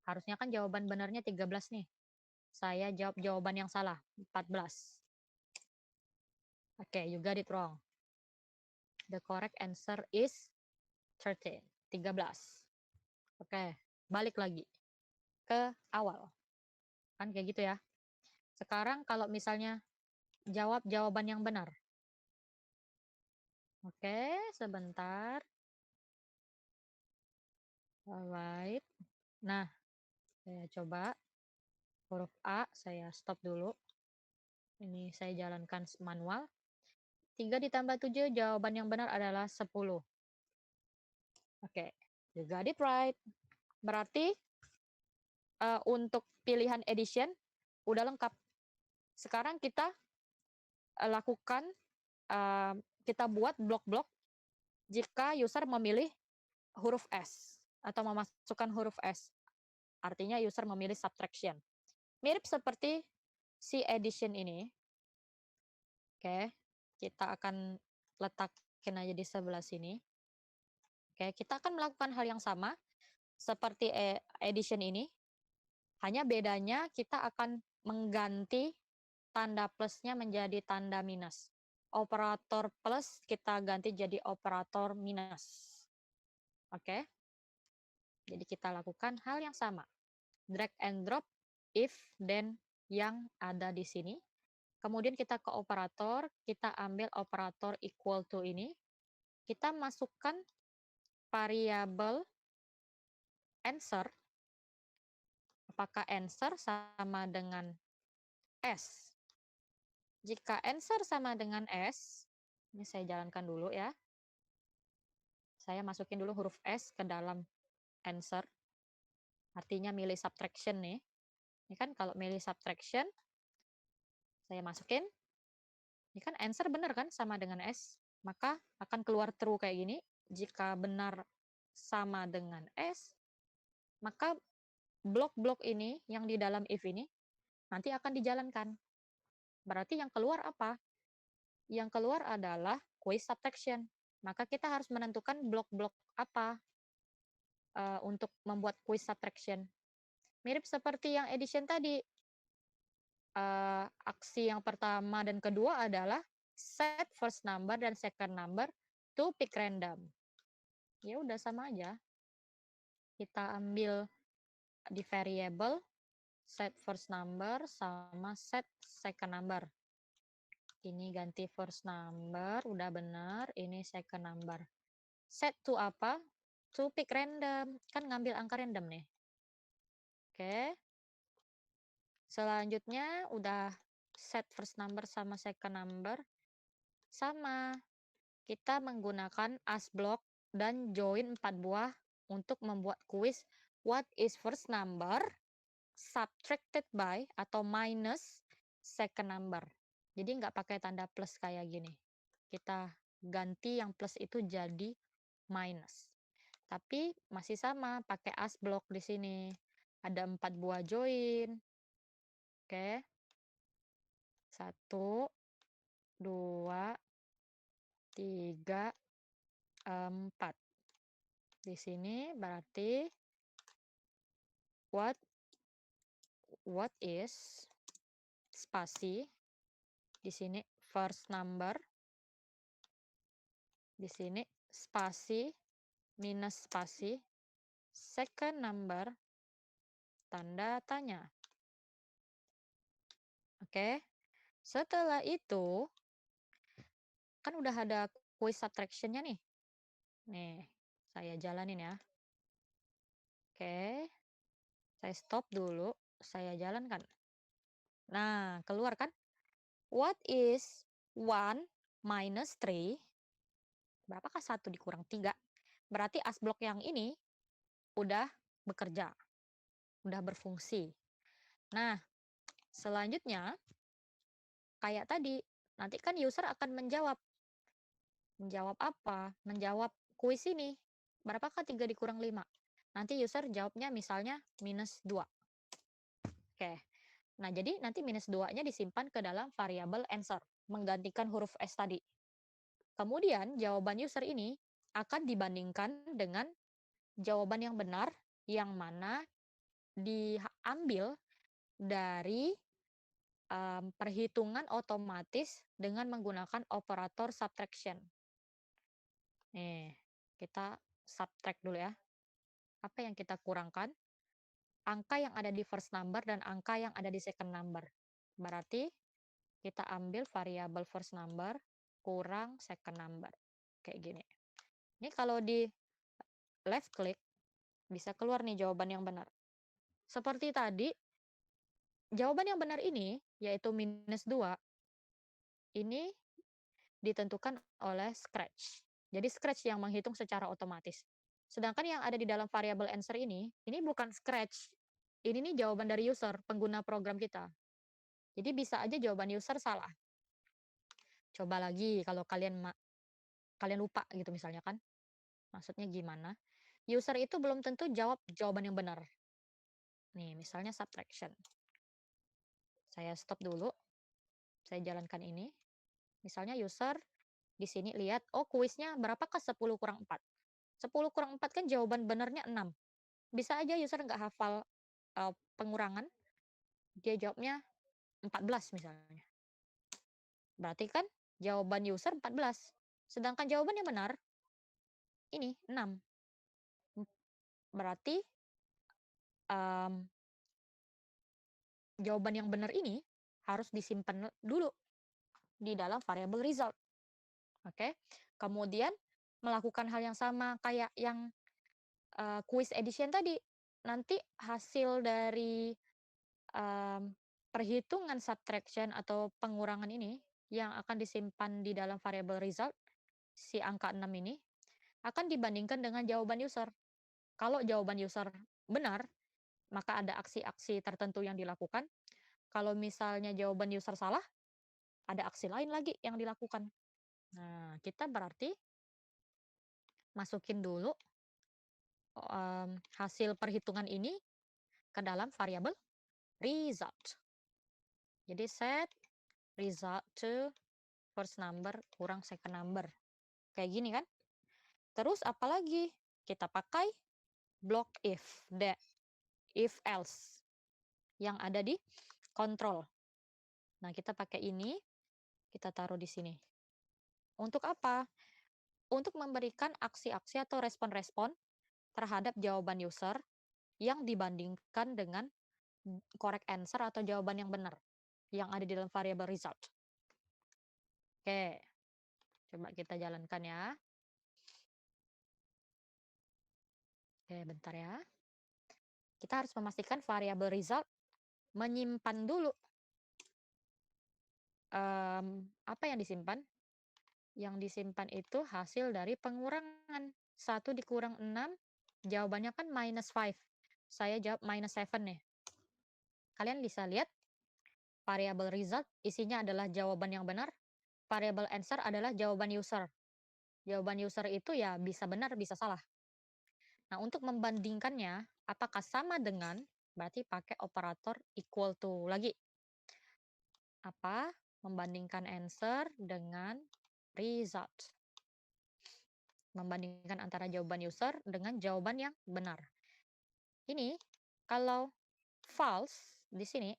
[SPEAKER 1] Harusnya kan jawaban benarnya 13 nih. Saya jawab jawaban yang salah, 14. Oke, you got it wrong. The correct answer is 13. Oke, balik lagi ke awal. Kan kayak gitu ya. Sekarang kalau misalnya jawab jawaban yang benar. Oke, sebentar. Alright. Nah, saya coba huruf A, saya stop dulu. Ini saya jalankan manual. 3 ditambah 7, jawaban yang benar adalah 10. Oke, you got it right. Berarti untuk pilihan edition udah lengkap. Sekarang kita lakukan, kita buat blok-blok jika user memilih huruf S atau memasukkan huruf S. Artinya user memilih subtraction. Mirip seperti si edition ini. Oke, kita akan letakin aja di sebelah sini. Oke, kita akan melakukan hal yang sama seperti edition ini. Hanya bedanya kita akan mengganti tanda plusnya menjadi tanda minus. Operator plus kita ganti jadi operator minus. Oke. Jadi kita lakukan hal yang sama. Drag and drop if then yang ada di sini. Kemudian kita ke operator, kita ambil operator equal to ini. Kita masukkan variabel answer. Apakah answer sama dengan S? Jika answer sama dengan S, ini saya jalankan dulu ya. Saya masukin dulu huruf S ke dalam answer. Artinya milih subtraction nih. Ini kan kalau milih subtraction, saya masukin. Ini kan answer benar kan sama dengan S. Maka akan keluar true kayak gini. Jika benar sama dengan S, maka blok-blok ini yang di dalam if ini nanti akan dijalankan. Berarti yang keluar apa? Yang keluar adalah quiz subtraction. Maka kita harus menentukan blok-blok apa untuk membuat quiz subtraction. Mirip seperti yang edition tadi. Aksi yang pertama dan kedua adalah set first number dan second number to pick random. Ya udah sama aja. Kita ambil di variable set first number sama set second number. Ini ganti first number, udah benar. Ini second number. Set to apa? To pick random. Kan ngambil angka random nih. Oke. Selanjutnya udah set first number sama second number. Sama. Kita menggunakan as block dan join 4 buah untuk membuat kuis what is first number subtracted by atau minus second number. Jadi nggak pakai tanda plus kayak gini. Kita ganti yang plus itu jadi minus. Tapi masih sama, pakai as block di sini. Ada 4 buah join. Oke. 1, 2, 3, 4. Di sini berarti what is spasi, di sini first number, di sini spasi minus spasi, second number tanda tanya. Oke. Setelah itu kan udah ada quiz subtraction-nya nih. Nih, saya jalanin ya. Oke. Saya stop dulu, saya jalankan. Nah, keluar kan? What is 1 minus 3? Berapakah 1 dikurang 3? Berarti as block yang ini udah bekerja, udah berfungsi. Nah, selanjutnya, kayak tadi, nanti kan user akan menjawab. Menjawab apa? Menjawab kuis ini. Berapakah 3 dikurang 5? nanti user jawabnya misalnya minus 2. Oke. Nah, jadi nanti minus 2-nya disimpan ke dalam variabel answer, menggantikan huruf S tadi. Kemudian jawaban user ini akan dibandingkan dengan jawaban yang benar, yang mana diambil dari perhitungan otomatis dengan menggunakan operator subtraction. Nih, kita subtract dulu ya. Apa yang kita kurangkan? Angka yang ada di first number dan angka yang ada di second number. Berarti kita ambil variabel first number kurang second number. Kayak gini. Ini kalau di left click, bisa keluar nih jawaban yang benar. Seperti tadi, jawaban yang benar ini, yaitu minus 2, ini ditentukan oleh Scratch. Jadi Scratch yang menghitung secara otomatis. Sedangkan yang ada di dalam variabel answer ini bukan Scratch. Ini nih jawaban dari user, pengguna program kita. Jadi bisa aja jawaban user salah. Coba lagi kalau kalian lupa gitu misalnya kan. Maksudnya gimana? User itu belum tentu jawab jawaban yang benar. Nih, misalnya subtraction. Saya stop dulu. Saya jalankan ini. Misalnya user di sini lihat, oh kuisnya berapakah 10 kurang 4? 10 kurang 4 kan jawaban benernya 6. Bisa aja user nggak hafal pengurangan, dia jawabnya 14 misalnya. Berarti kan jawaban user 14. Sedangkan jawaban yang benar, ini 6. Berarti jawaban yang benar ini harus disimpan dulu di dalam variabel result. Oke. Kemudian melakukan hal yang sama kayak yang quiz edition tadi. Nanti hasil dari perhitungan subtraction atau pengurangan ini yang akan disimpan di dalam variabel result, si angka 6 ini, akan dibandingkan dengan jawaban user. Kalau jawaban user benar, maka ada aksi-aksi tertentu yang dilakukan. Kalau misalnya jawaban user salah, ada aksi lain lagi yang dilakukan. Nah, kita berarti masukin dulu hasil perhitungan ini ke dalam variabel result. Jadi set result to first number kurang second number. Kayak gini kan? Terus apalagi? Kita pakai block if else yang ada di control. Nah, kita pakai ini, kita taruh di sini. Untuk apa? Untuk memberikan aksi-aksi atau respon-respon terhadap jawaban user yang dibandingkan dengan correct answer atau jawaban yang benar yang ada di dalam variabel result. Oke, coba kita jalankan ya. Oke, bentar ya. Kita harus memastikan variabel result menyimpan dulu apa yang disimpan. Yang disimpan itu hasil dari pengurangan. 1 dikurang 6, jawabannya kan minus 5. Saya jawab minus 7 nih. Kalian bisa lihat, variabel result isinya adalah jawaban yang benar, variabel answer adalah jawaban user. Jawaban user itu ya bisa benar, bisa salah. Nah, untuk membandingkannya, apakah sama dengan, berarti pakai operator equal to lagi. Apa? Membandingkan answer dengan result. Membandingkan antara jawaban user dengan jawaban yang benar. Ini kalau false di sini,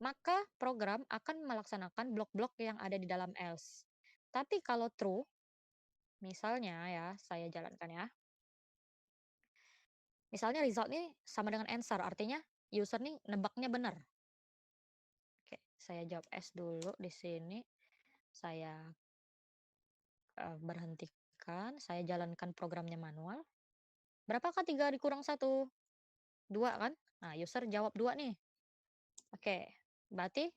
[SPEAKER 1] maka program akan melaksanakan blok-blok yang ada di dalam else. Tapi kalau true, misalnya ya, saya jalankan ya. Misalnya result ini sama dengan answer, artinya user nih nebaknya benar. Oke, saya jawab S dulu di sini. Saya berhentikan, saya jalankan programnya manual. Berapakah 3 dikurang 1? 2 kan? Nah, user jawab 2 nih. Oke, berarti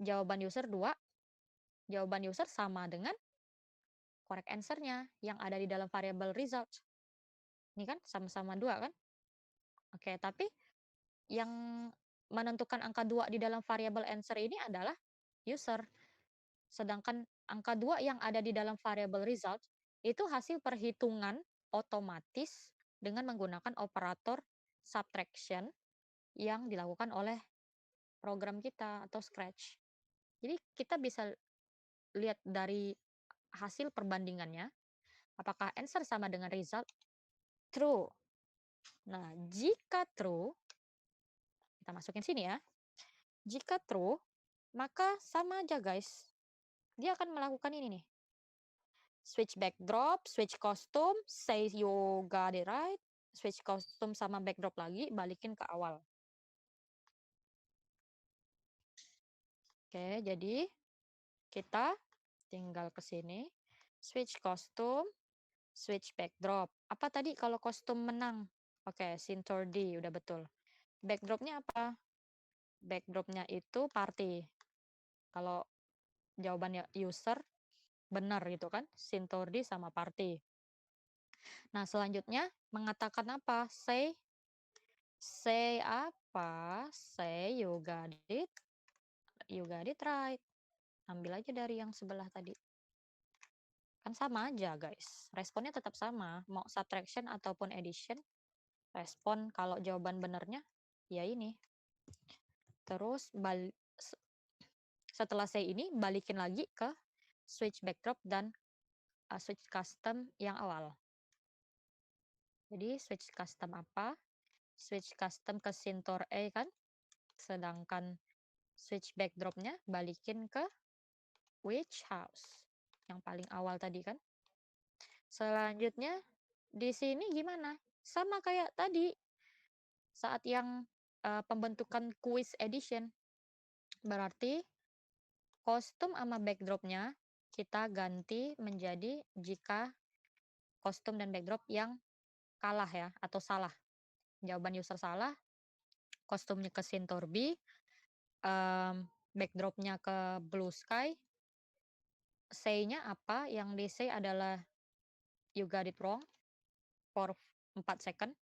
[SPEAKER 1] jawaban user 2, jawaban user sama dengan correct answer-nya yang ada di dalam variabel result. Ini kan sama-sama 2 kan? Oke, tapi yang menentukan angka 2 di dalam variabel answer ini adalah user. Sedangkan angka 2 yang ada di dalam variabel result itu hasil perhitungan otomatis dengan menggunakan operator subtraction yang dilakukan oleh program kita atau Scratch. Jadi kita bisa lihat dari hasil perbandingannya, apakah answer sama dengan result? True. Nah, jika true, kita masukin sini ya. Jika true, maka sama aja guys. Dia akan melakukan ini nih. Switch backdrop, switch costume, say you got it right. Switch costume sama backdrop lagi, balikin ke awal. Oke, jadi kita tinggal ke sini, switch costume, switch backdrop. Apa tadi kalau kostum menang? Oke, Sintor D, udah betul. Backdropnya apa? Backdropnya itu party. Kalau jawabannya user, benar gitu kan? Sintordi sama party. Nah, selanjutnya mengatakan apa? Say apa? Say you got it. You got it right. Ambil aja dari yang sebelah tadi. Kan sama aja, guys. Responnya tetap sama. Mau subtraction ataupun addition, respon kalau jawaban benernya ya ini. Terus setelah say ini balikin lagi ke switch backdrop dan switch custom yang awal. Jadi switch custom apa? Switch custom ke Sintor A kan? Sedangkan switch backdropnya balikin ke which house? Yang paling awal tadi kan? Selanjutnya di sini gimana? Sama kayak tadi saat yang pembentukan quiz edition. Berarti kostum sama backdropnya kita ganti menjadi jika kostum dan backdrop yang kalah ya atau salah. Jawaban user salah, kostumnya ke Sintorbi, backdropnya ke Blue Sky, say-nya apa? Yang di-say adalah you got it wrong for 4 second.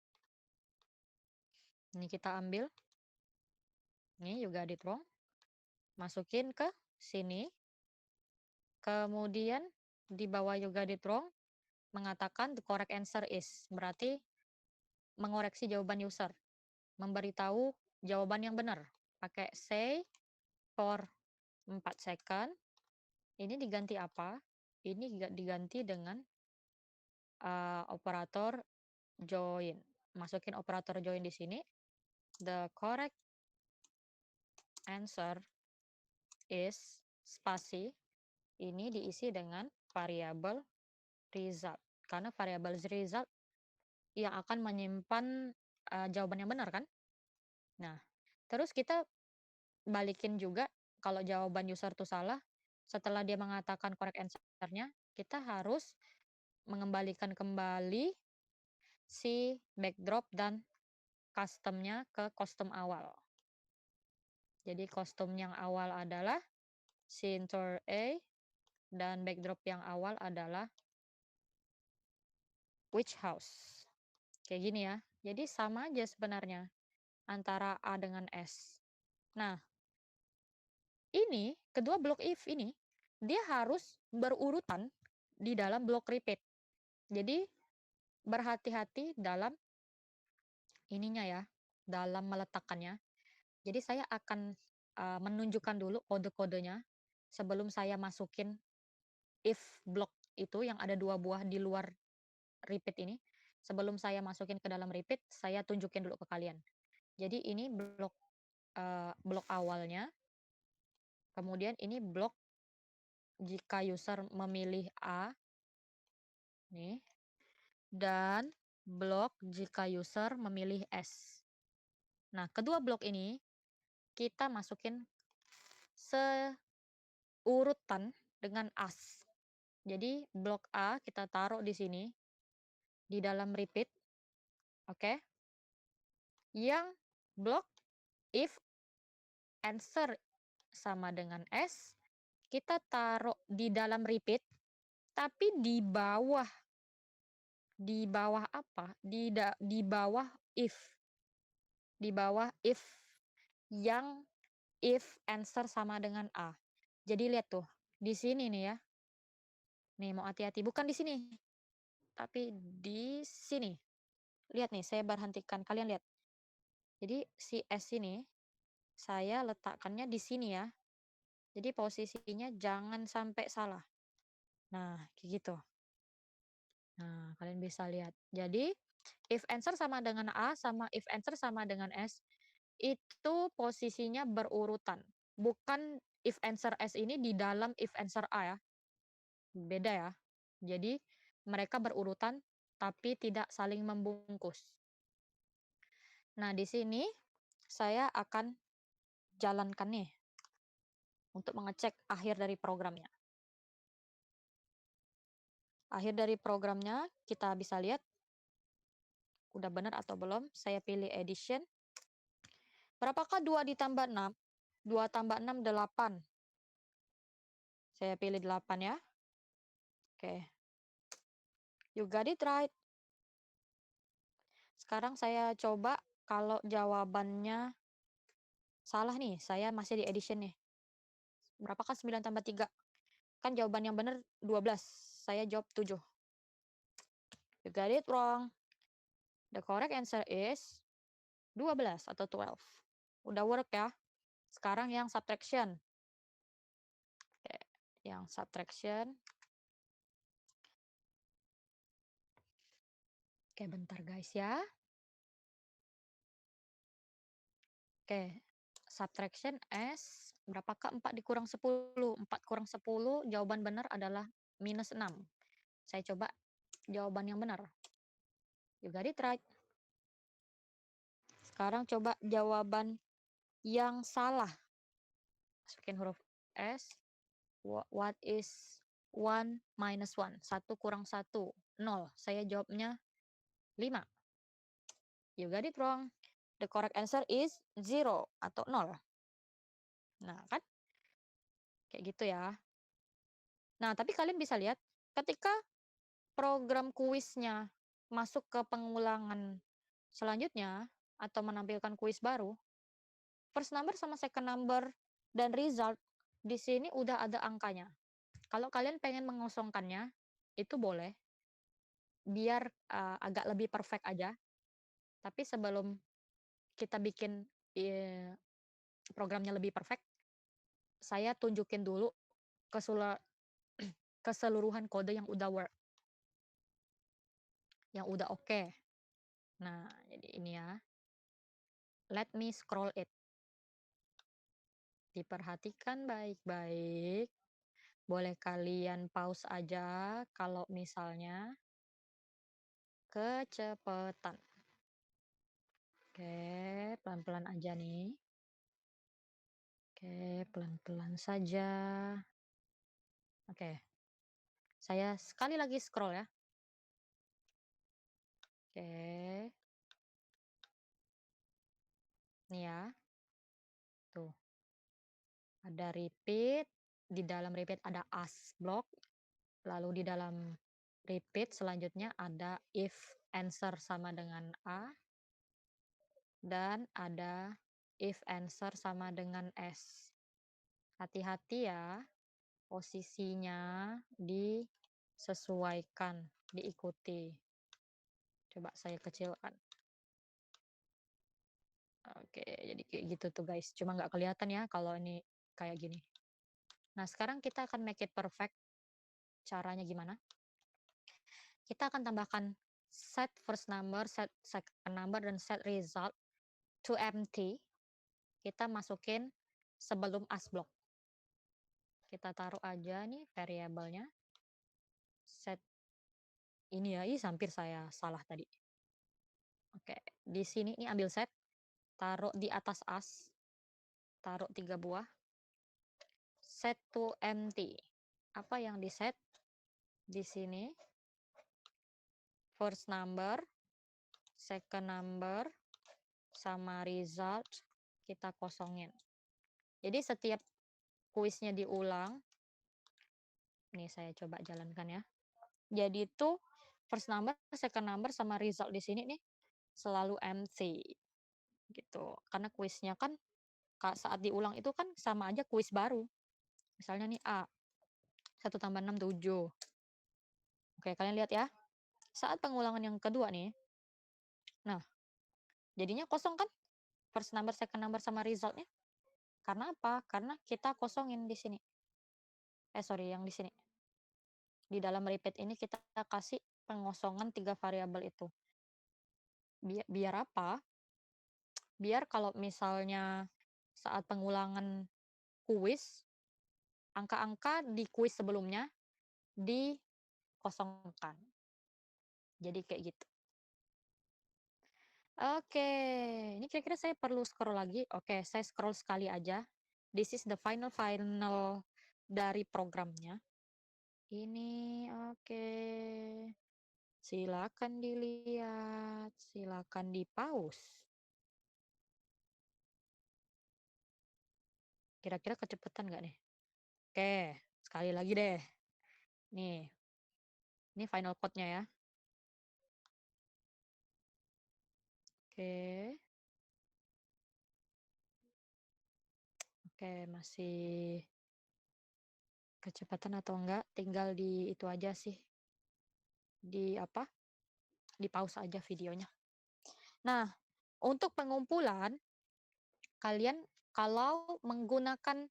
[SPEAKER 1] Ini kita ambil. Ini you got it wrong. Masukin ke sini. Kemudian di bawah you got it wrong mengatakan the correct answer is. Berarti mengoreksi jawaban user. Memberitahu jawaban yang benar. Pakai say for 4 second. Ini diganti apa? Ini diganti dengan operator join. Masukin operator join di sini. The correct answer is spasi. Ini diisi dengan variabel result. Karena variabel result yang akan menyimpan jawaban yang benar kan? Nah, terus kita balikin juga kalau jawaban user itu salah, setelah dia mengatakan correct answer-nya, kita harus mengembalikan kembali si backdrop dan custom-nya ke kostum awal. Jadi kostum yang awal adalah Sintor A dan backdrop yang awal adalah which house. Kayak gini ya. Jadi sama aja sebenarnya antara A dengan S. Nah, ini kedua blok if ini dia harus berurutan di dalam blok repeat. Jadi berhati-hati dalam ininya ya, dalam meletakkannya. Jadi saya akan menunjukkan dulu kode-kodenya sebelum saya masukin if block itu yang ada 2 buah di luar repeat ini. Sebelum saya masukin ke dalam repeat, saya tunjukin dulu ke kalian. Jadi ini blok awalnya, kemudian ini blok jika user memilih A, nih, dan blok jika user memilih S. Nah, kedua blok ini kita masukin seurutan dengan as. Jadi blok A kita taruh di sini, di dalam repeat, oke? Yang blok if answer sama dengan S, kita taruh di dalam repeat, tapi di bawah apa? Di bawah if. Di bawah if yang if answer sama dengan A. Jadi lihat tuh, di sini nih ya. Nih mau hati-hati, bukan di sini, tapi di sini. lihat nih, saya berhentikan, kalian lihat. Jadi si S ini, saya letakkannya di sini ya. Jadi posisinya jangan sampai salah. Nah, kayak gitu. Nah, kalian bisa lihat. Jadi, if answer sama dengan A sama if answer sama dengan S, itu posisinya berurutan. Bukan if answer S ini di dalam if answer A ya. Beda ya. Jadi, mereka berurutan tapi tidak saling membungkus. Nah, di sini saya akan jalankan nih untuk mengecek akhir dari programnya. Akhir dari programnya kita bisa lihat udah benar atau belum. Saya pilih edition. Berapakah 2 ditambah 6? 2 tambah 6, 8. Saya pilih 8 ya. Oke. You got it right. Sekarang saya coba kalau jawabannya salah nih. Saya masih di edition nih. Berapakah 9 tambah 3? Kan jawaban yang benar 12. Saya jawab 7. You got it wrong. The correct answer is 12 atau 12. Udah work ya. Sekarang yang subtraction. Oke, yang subtraction. Oke, bentar guys ya. Oke, subtraction S, berapakah 4 dikurang 10? 4 kurang 10, jawaban benar adalah minus 6. Saya coba jawaban yang benar. You got it right. Sekarang coba jawaban yang salah. Masukin huruf S. What is 1 minus 1? 1 kurang 1, 0. Saya jawabnya 5. You got it wrong. The correct answer is 0 atau 0. Nah, kan? Kayak gitu ya. Nah, tapi kalian bisa lihat ketika program kuisnya masuk ke pengulangan selanjutnya atau menampilkan kuis baru, first number sama second number dan result di sini udah ada angkanya. Kalau kalian pengen mengosongkannya, itu boleh biar agak lebih perfect aja. Tapi sebelum kita bikin programnya lebih perfect, saya tunjukin dulu keseluruhan kode yang udah work, yang udah oke. Nah, jadi ini ya. Let me scroll it. Diperhatikan baik-baik. Boleh kalian pause aja kalau misalnya kecepatan. Oke, pelan-pelan aja nih. Oke, pelan-pelan saja. Oke. Saya sekali lagi scroll ya. Oke. Nih ya. Tuh. Ada repeat. Di dalam repeat ada as block. Lalu di dalam repeat selanjutnya ada if answer sama dengan A. Dan ada if answer sama dengan S. Hati-hati ya, posisinya disesuaikan, diikuti. Coba saya kecilkan. Oke, jadi kayak gitu tuh guys. Cuma nggak kelihatan ya kalau ini kayak gini. Nah, sekarang kita akan make it perfect. Caranya gimana? Kita akan tambahkan set first number, set second number, dan set result to empty. Kita masukin sebelum as block. Kita taruh aja nih variabelnya. Set ini ya, hampir saya salah tadi. Oke, di sini ini ambil set, taruh di atas as, taruh 3 buah. Set to empty. Apa yang di set? Di sini first number, second number, sama result kita kosongin. Jadi setiap kuisnya diulang, nih saya coba jalankan ya. Jadi itu first number, second number, sama result di sini nih selalu empty gitu. Karena kuisnya kan saat diulang itu kan sama aja kuis baru. Misalnya nih A, 1 tambah 6, 7. Oke, kalian lihat ya. Saat pengulangan yang kedua nih, Nah, jadinya kosong kan? First number, second number, sama resultnya. Karena apa? Karena kita kosongin di sini. Sorry, yang di sini. Di dalam repeat ini kita kasih pengosongan 3 variabel itu. Biar apa? Biar kalau misalnya saat pengulangan kuis, angka-angka di kuis sebelumnya dikosongkan. Jadi kayak gitu. Oke, ini kira-kira saya perlu scroll lagi. Oke, saya scroll sekali aja. This is the final dari programnya. Ini oke. Silakan dilihat, silakan di-pause. Kira-kira kecepatan nggak nih? Oke, sekali lagi deh. Nih, ini final code-nya ya. Oke. Oke, masih kecepatan atau enggak, tinggal di itu aja sih. Di apa? Di pause aja videonya. Nah, untuk pengumpulan, kalian kalau menggunakan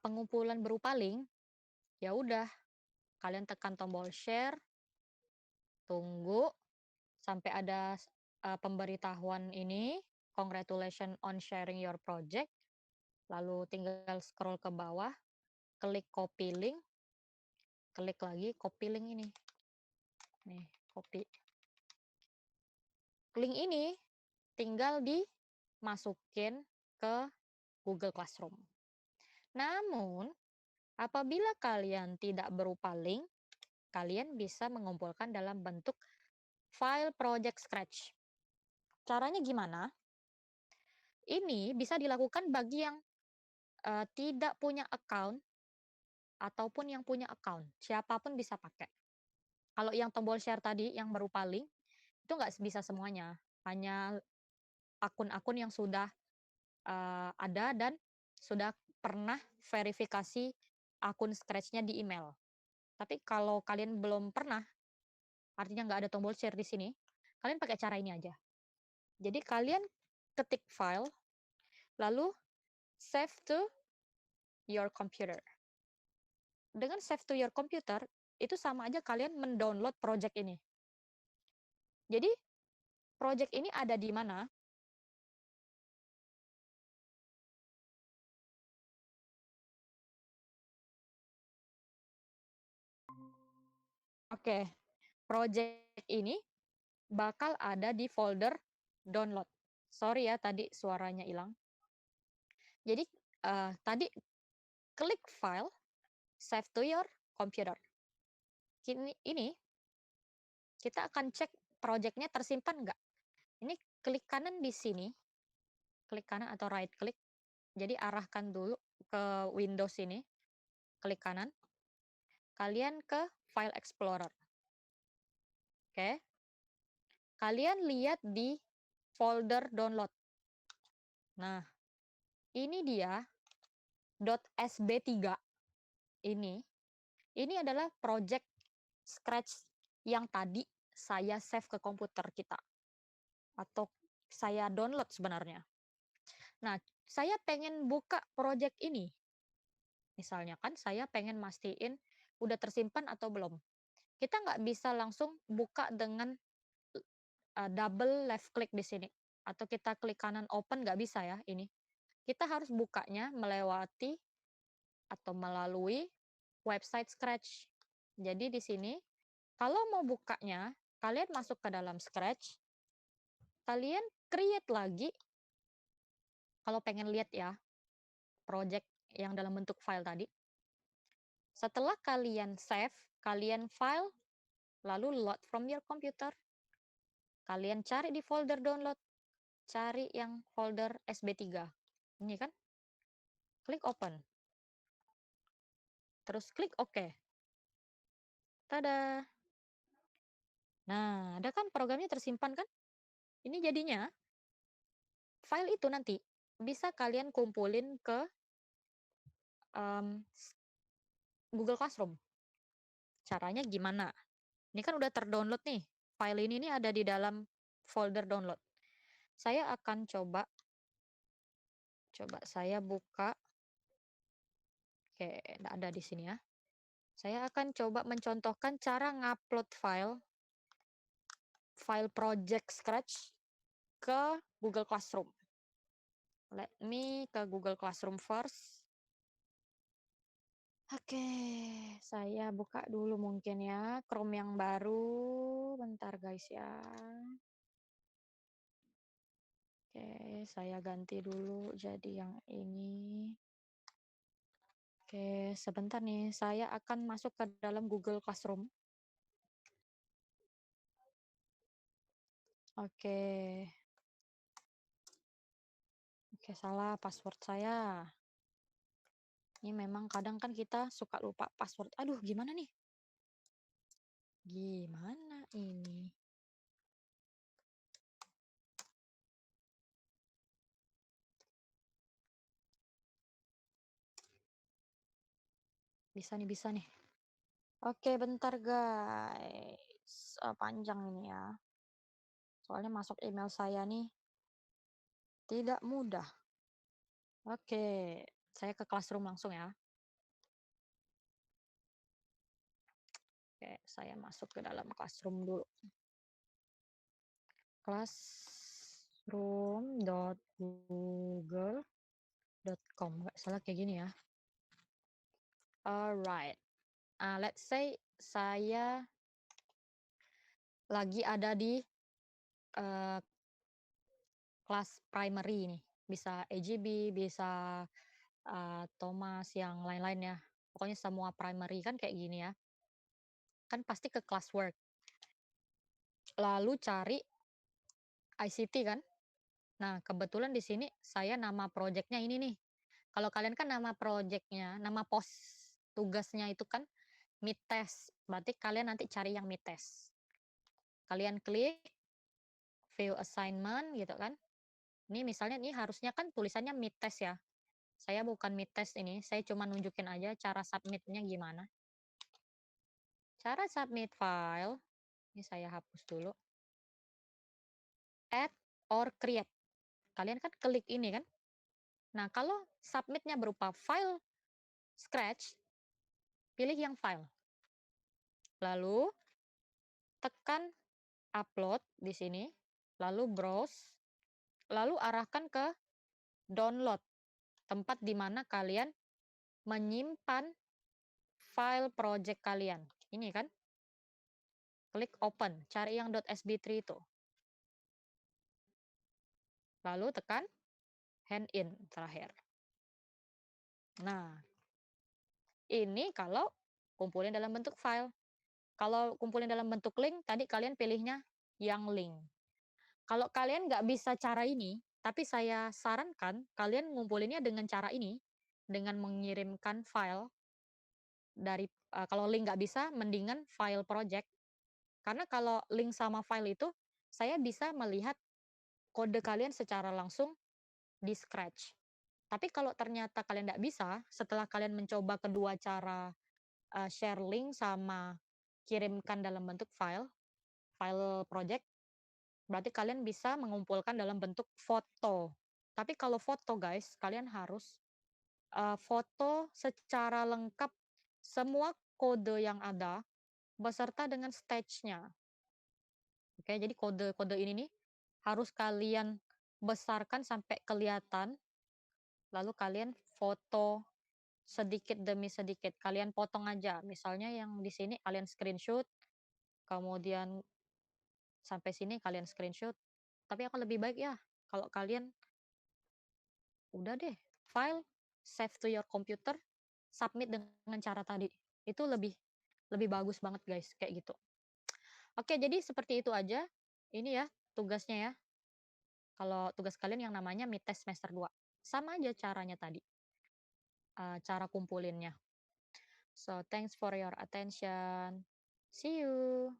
[SPEAKER 1] pengumpulan berupa link, ya udah, kalian tekan tombol share, tunggu sampai ada pemberitahuan ini, congratulations on sharing your project, lalu tinggal scroll ke bawah, klik copy link, klik lagi copy link ini. Nih, copy. Link ini tinggal dimasukin ke Google Classroom. Namun, apabila kalian tidak berupa link, kalian bisa mengumpulkan dalam bentuk file project Scratch. Caranya gimana? Ini bisa dilakukan bagi yang tidak punya account ataupun yang punya account. Siapapun bisa pakai. Kalau yang tombol share tadi yang berupa link, itu nggak bisa semuanya. Hanya akun-akun yang sudah ada dan sudah pernah verifikasi akun Scratch-nya di email. Tapi kalau kalian belum pernah, artinya nggak ada tombol share di sini, kalian pakai cara ini aja. Jadi kalian ketik file, lalu save to your computer. Dengan save to your computer, itu sama aja kalian mendownload project ini. Jadi, project ini ada di mana? Oke, project ini bakal ada di folder download. Sorry ya, tadi suaranya hilang. Jadi, tadi klik file, save to your computer. Ini kita akan cek projectnya tersimpan nggak. Ini klik kanan di sini, klik kanan atau right click. Jadi arahkan dulu ke Windows ini, klik kanan. Kalian ke File Explorer. Oke. Kalian lihat di folder download. Nah, ini dia .sb3 ini. Ini adalah project Scratch yang tadi saya save ke komputer kita. Atau saya download sebenarnya. Nah, saya pengen buka project ini. Misalnya kan saya pengen mastiin udah tersimpan atau belum. Kita nggak bisa langsung buka dengan double left click di sini. Atau kita klik kanan open, nggak bisa ya ini. Kita harus bukanya melewati atau melalui website Scratch. Jadi di sini, kalau mau bukanya, kalian masuk ke dalam Scratch, kalian create lagi, kalau pengen lihat ya, project yang dalam bentuk file tadi. Setelah kalian save, kalian file, lalu load from your computer. Kalian cari di folder download, cari yang folder SB3. Ini kan, klik open. Terus klik OK. Tada! Nah, ada kan programnya tersimpan kan? Ini jadinya, file itu nanti bisa kalian kumpulin ke Google Classroom. Caranya gimana? Ini kan udah terdownload nih. File ini nih ada di dalam folder download. Saya akan coba saya buka. Oke, nggak ada di sini ya. Saya akan coba mencontohkan cara ngupload file project Scratch ke Google Classroom. Let me ke Google Classroom first. Oke, saya buka dulu mungkin ya Chrome yang baru. Bentar guys ya. Oke, saya ganti dulu jadi yang ini. Oke, sebentar nih. Saya akan masuk ke dalam Google Classroom. Oke. Oke, salah password saya. Ini memang kadang kan kita suka lupa password. Aduh, gimana nih? Gimana ini? Bisa nih, bisa nih. Oke, bentar guys. Panjang ini ya. Soalnya masuk email saya nih tidak mudah. Oke, saya ke Classroom langsung ya. Oke, saya masuk ke dalam Classroom dulu. classroom.google.com, nggak salah kayak gini ya. Alright, let's say saya lagi ada di kelas primary nih, bisa AGB, bisa Thomas, yang lain-lain ya. Pokoknya semua primary kan kayak gini ya. Kan pasti ke classwork. Lalu cari ICT kan. Nah, kebetulan di sini saya nama projectnya ini nih. Kalau kalian kan nama projectnya, nama pos tugasnya itu kan mid test. Berarti kalian nanti cari yang mid test. Kalian klik view assignment gitu kan. Ini misalnya ini harusnya kan tulisannya mid test ya. Saya bukan mid test ini, saya cuma nunjukin aja cara submitnya gimana. Cara submit file, ini saya hapus dulu. Add or create. Kalian kan klik ini kan. Nah, kalau submitnya berupa file Scratch, pilih yang file. Lalu tekan upload di sini, lalu browse, lalu arahkan ke download, tempat di mana kalian menyimpan file project kalian. Ini kan. Klik open, cari yang .sb3 itu. Lalu tekan hand in terakhir. Nah, ini kalau kumpulin dalam bentuk file. Kalau kumpulin dalam bentuk link, tadi kalian pilihnya yang link. Kalau kalian nggak bisa cara ini, tapi saya sarankan kalian ngumpulinnya dengan cara ini, dengan mengirimkan file dari, kalau link nggak bisa, mendingan file project. Karena kalau link sama file itu, saya bisa melihat kode kalian secara langsung di Scratch. Tapi kalau ternyata kalian nggak bisa, setelah kalian mencoba kedua cara, share link sama kirimkan dalam bentuk file project, berarti kalian bisa mengumpulkan dalam bentuk foto. Tapi kalau foto guys, kalian harus, foto secara lengkap semua kode yang ada, beserta dengan stage-nya. Oke, jadi kode-kode ini nih, harus kalian besarkan sampai kelihatan, lalu kalian foto sedikit demi sedikit, kalian potong aja. Misalnya yang di sini kalian screenshot, kemudian sampai sini kalian screenshot. Tapi akan lebih baik ya kalau kalian udah deh, file, save to your computer, submit dengan cara tadi. Itu lebih lebih bagus banget guys, kayak gitu. Oke, jadi seperti itu aja. Ini ya tugasnya ya. Kalau tugas kalian yang namanya mid test semester 2. Sama aja caranya tadi, cara kumpulinnya. So, thanks for your attention. See you.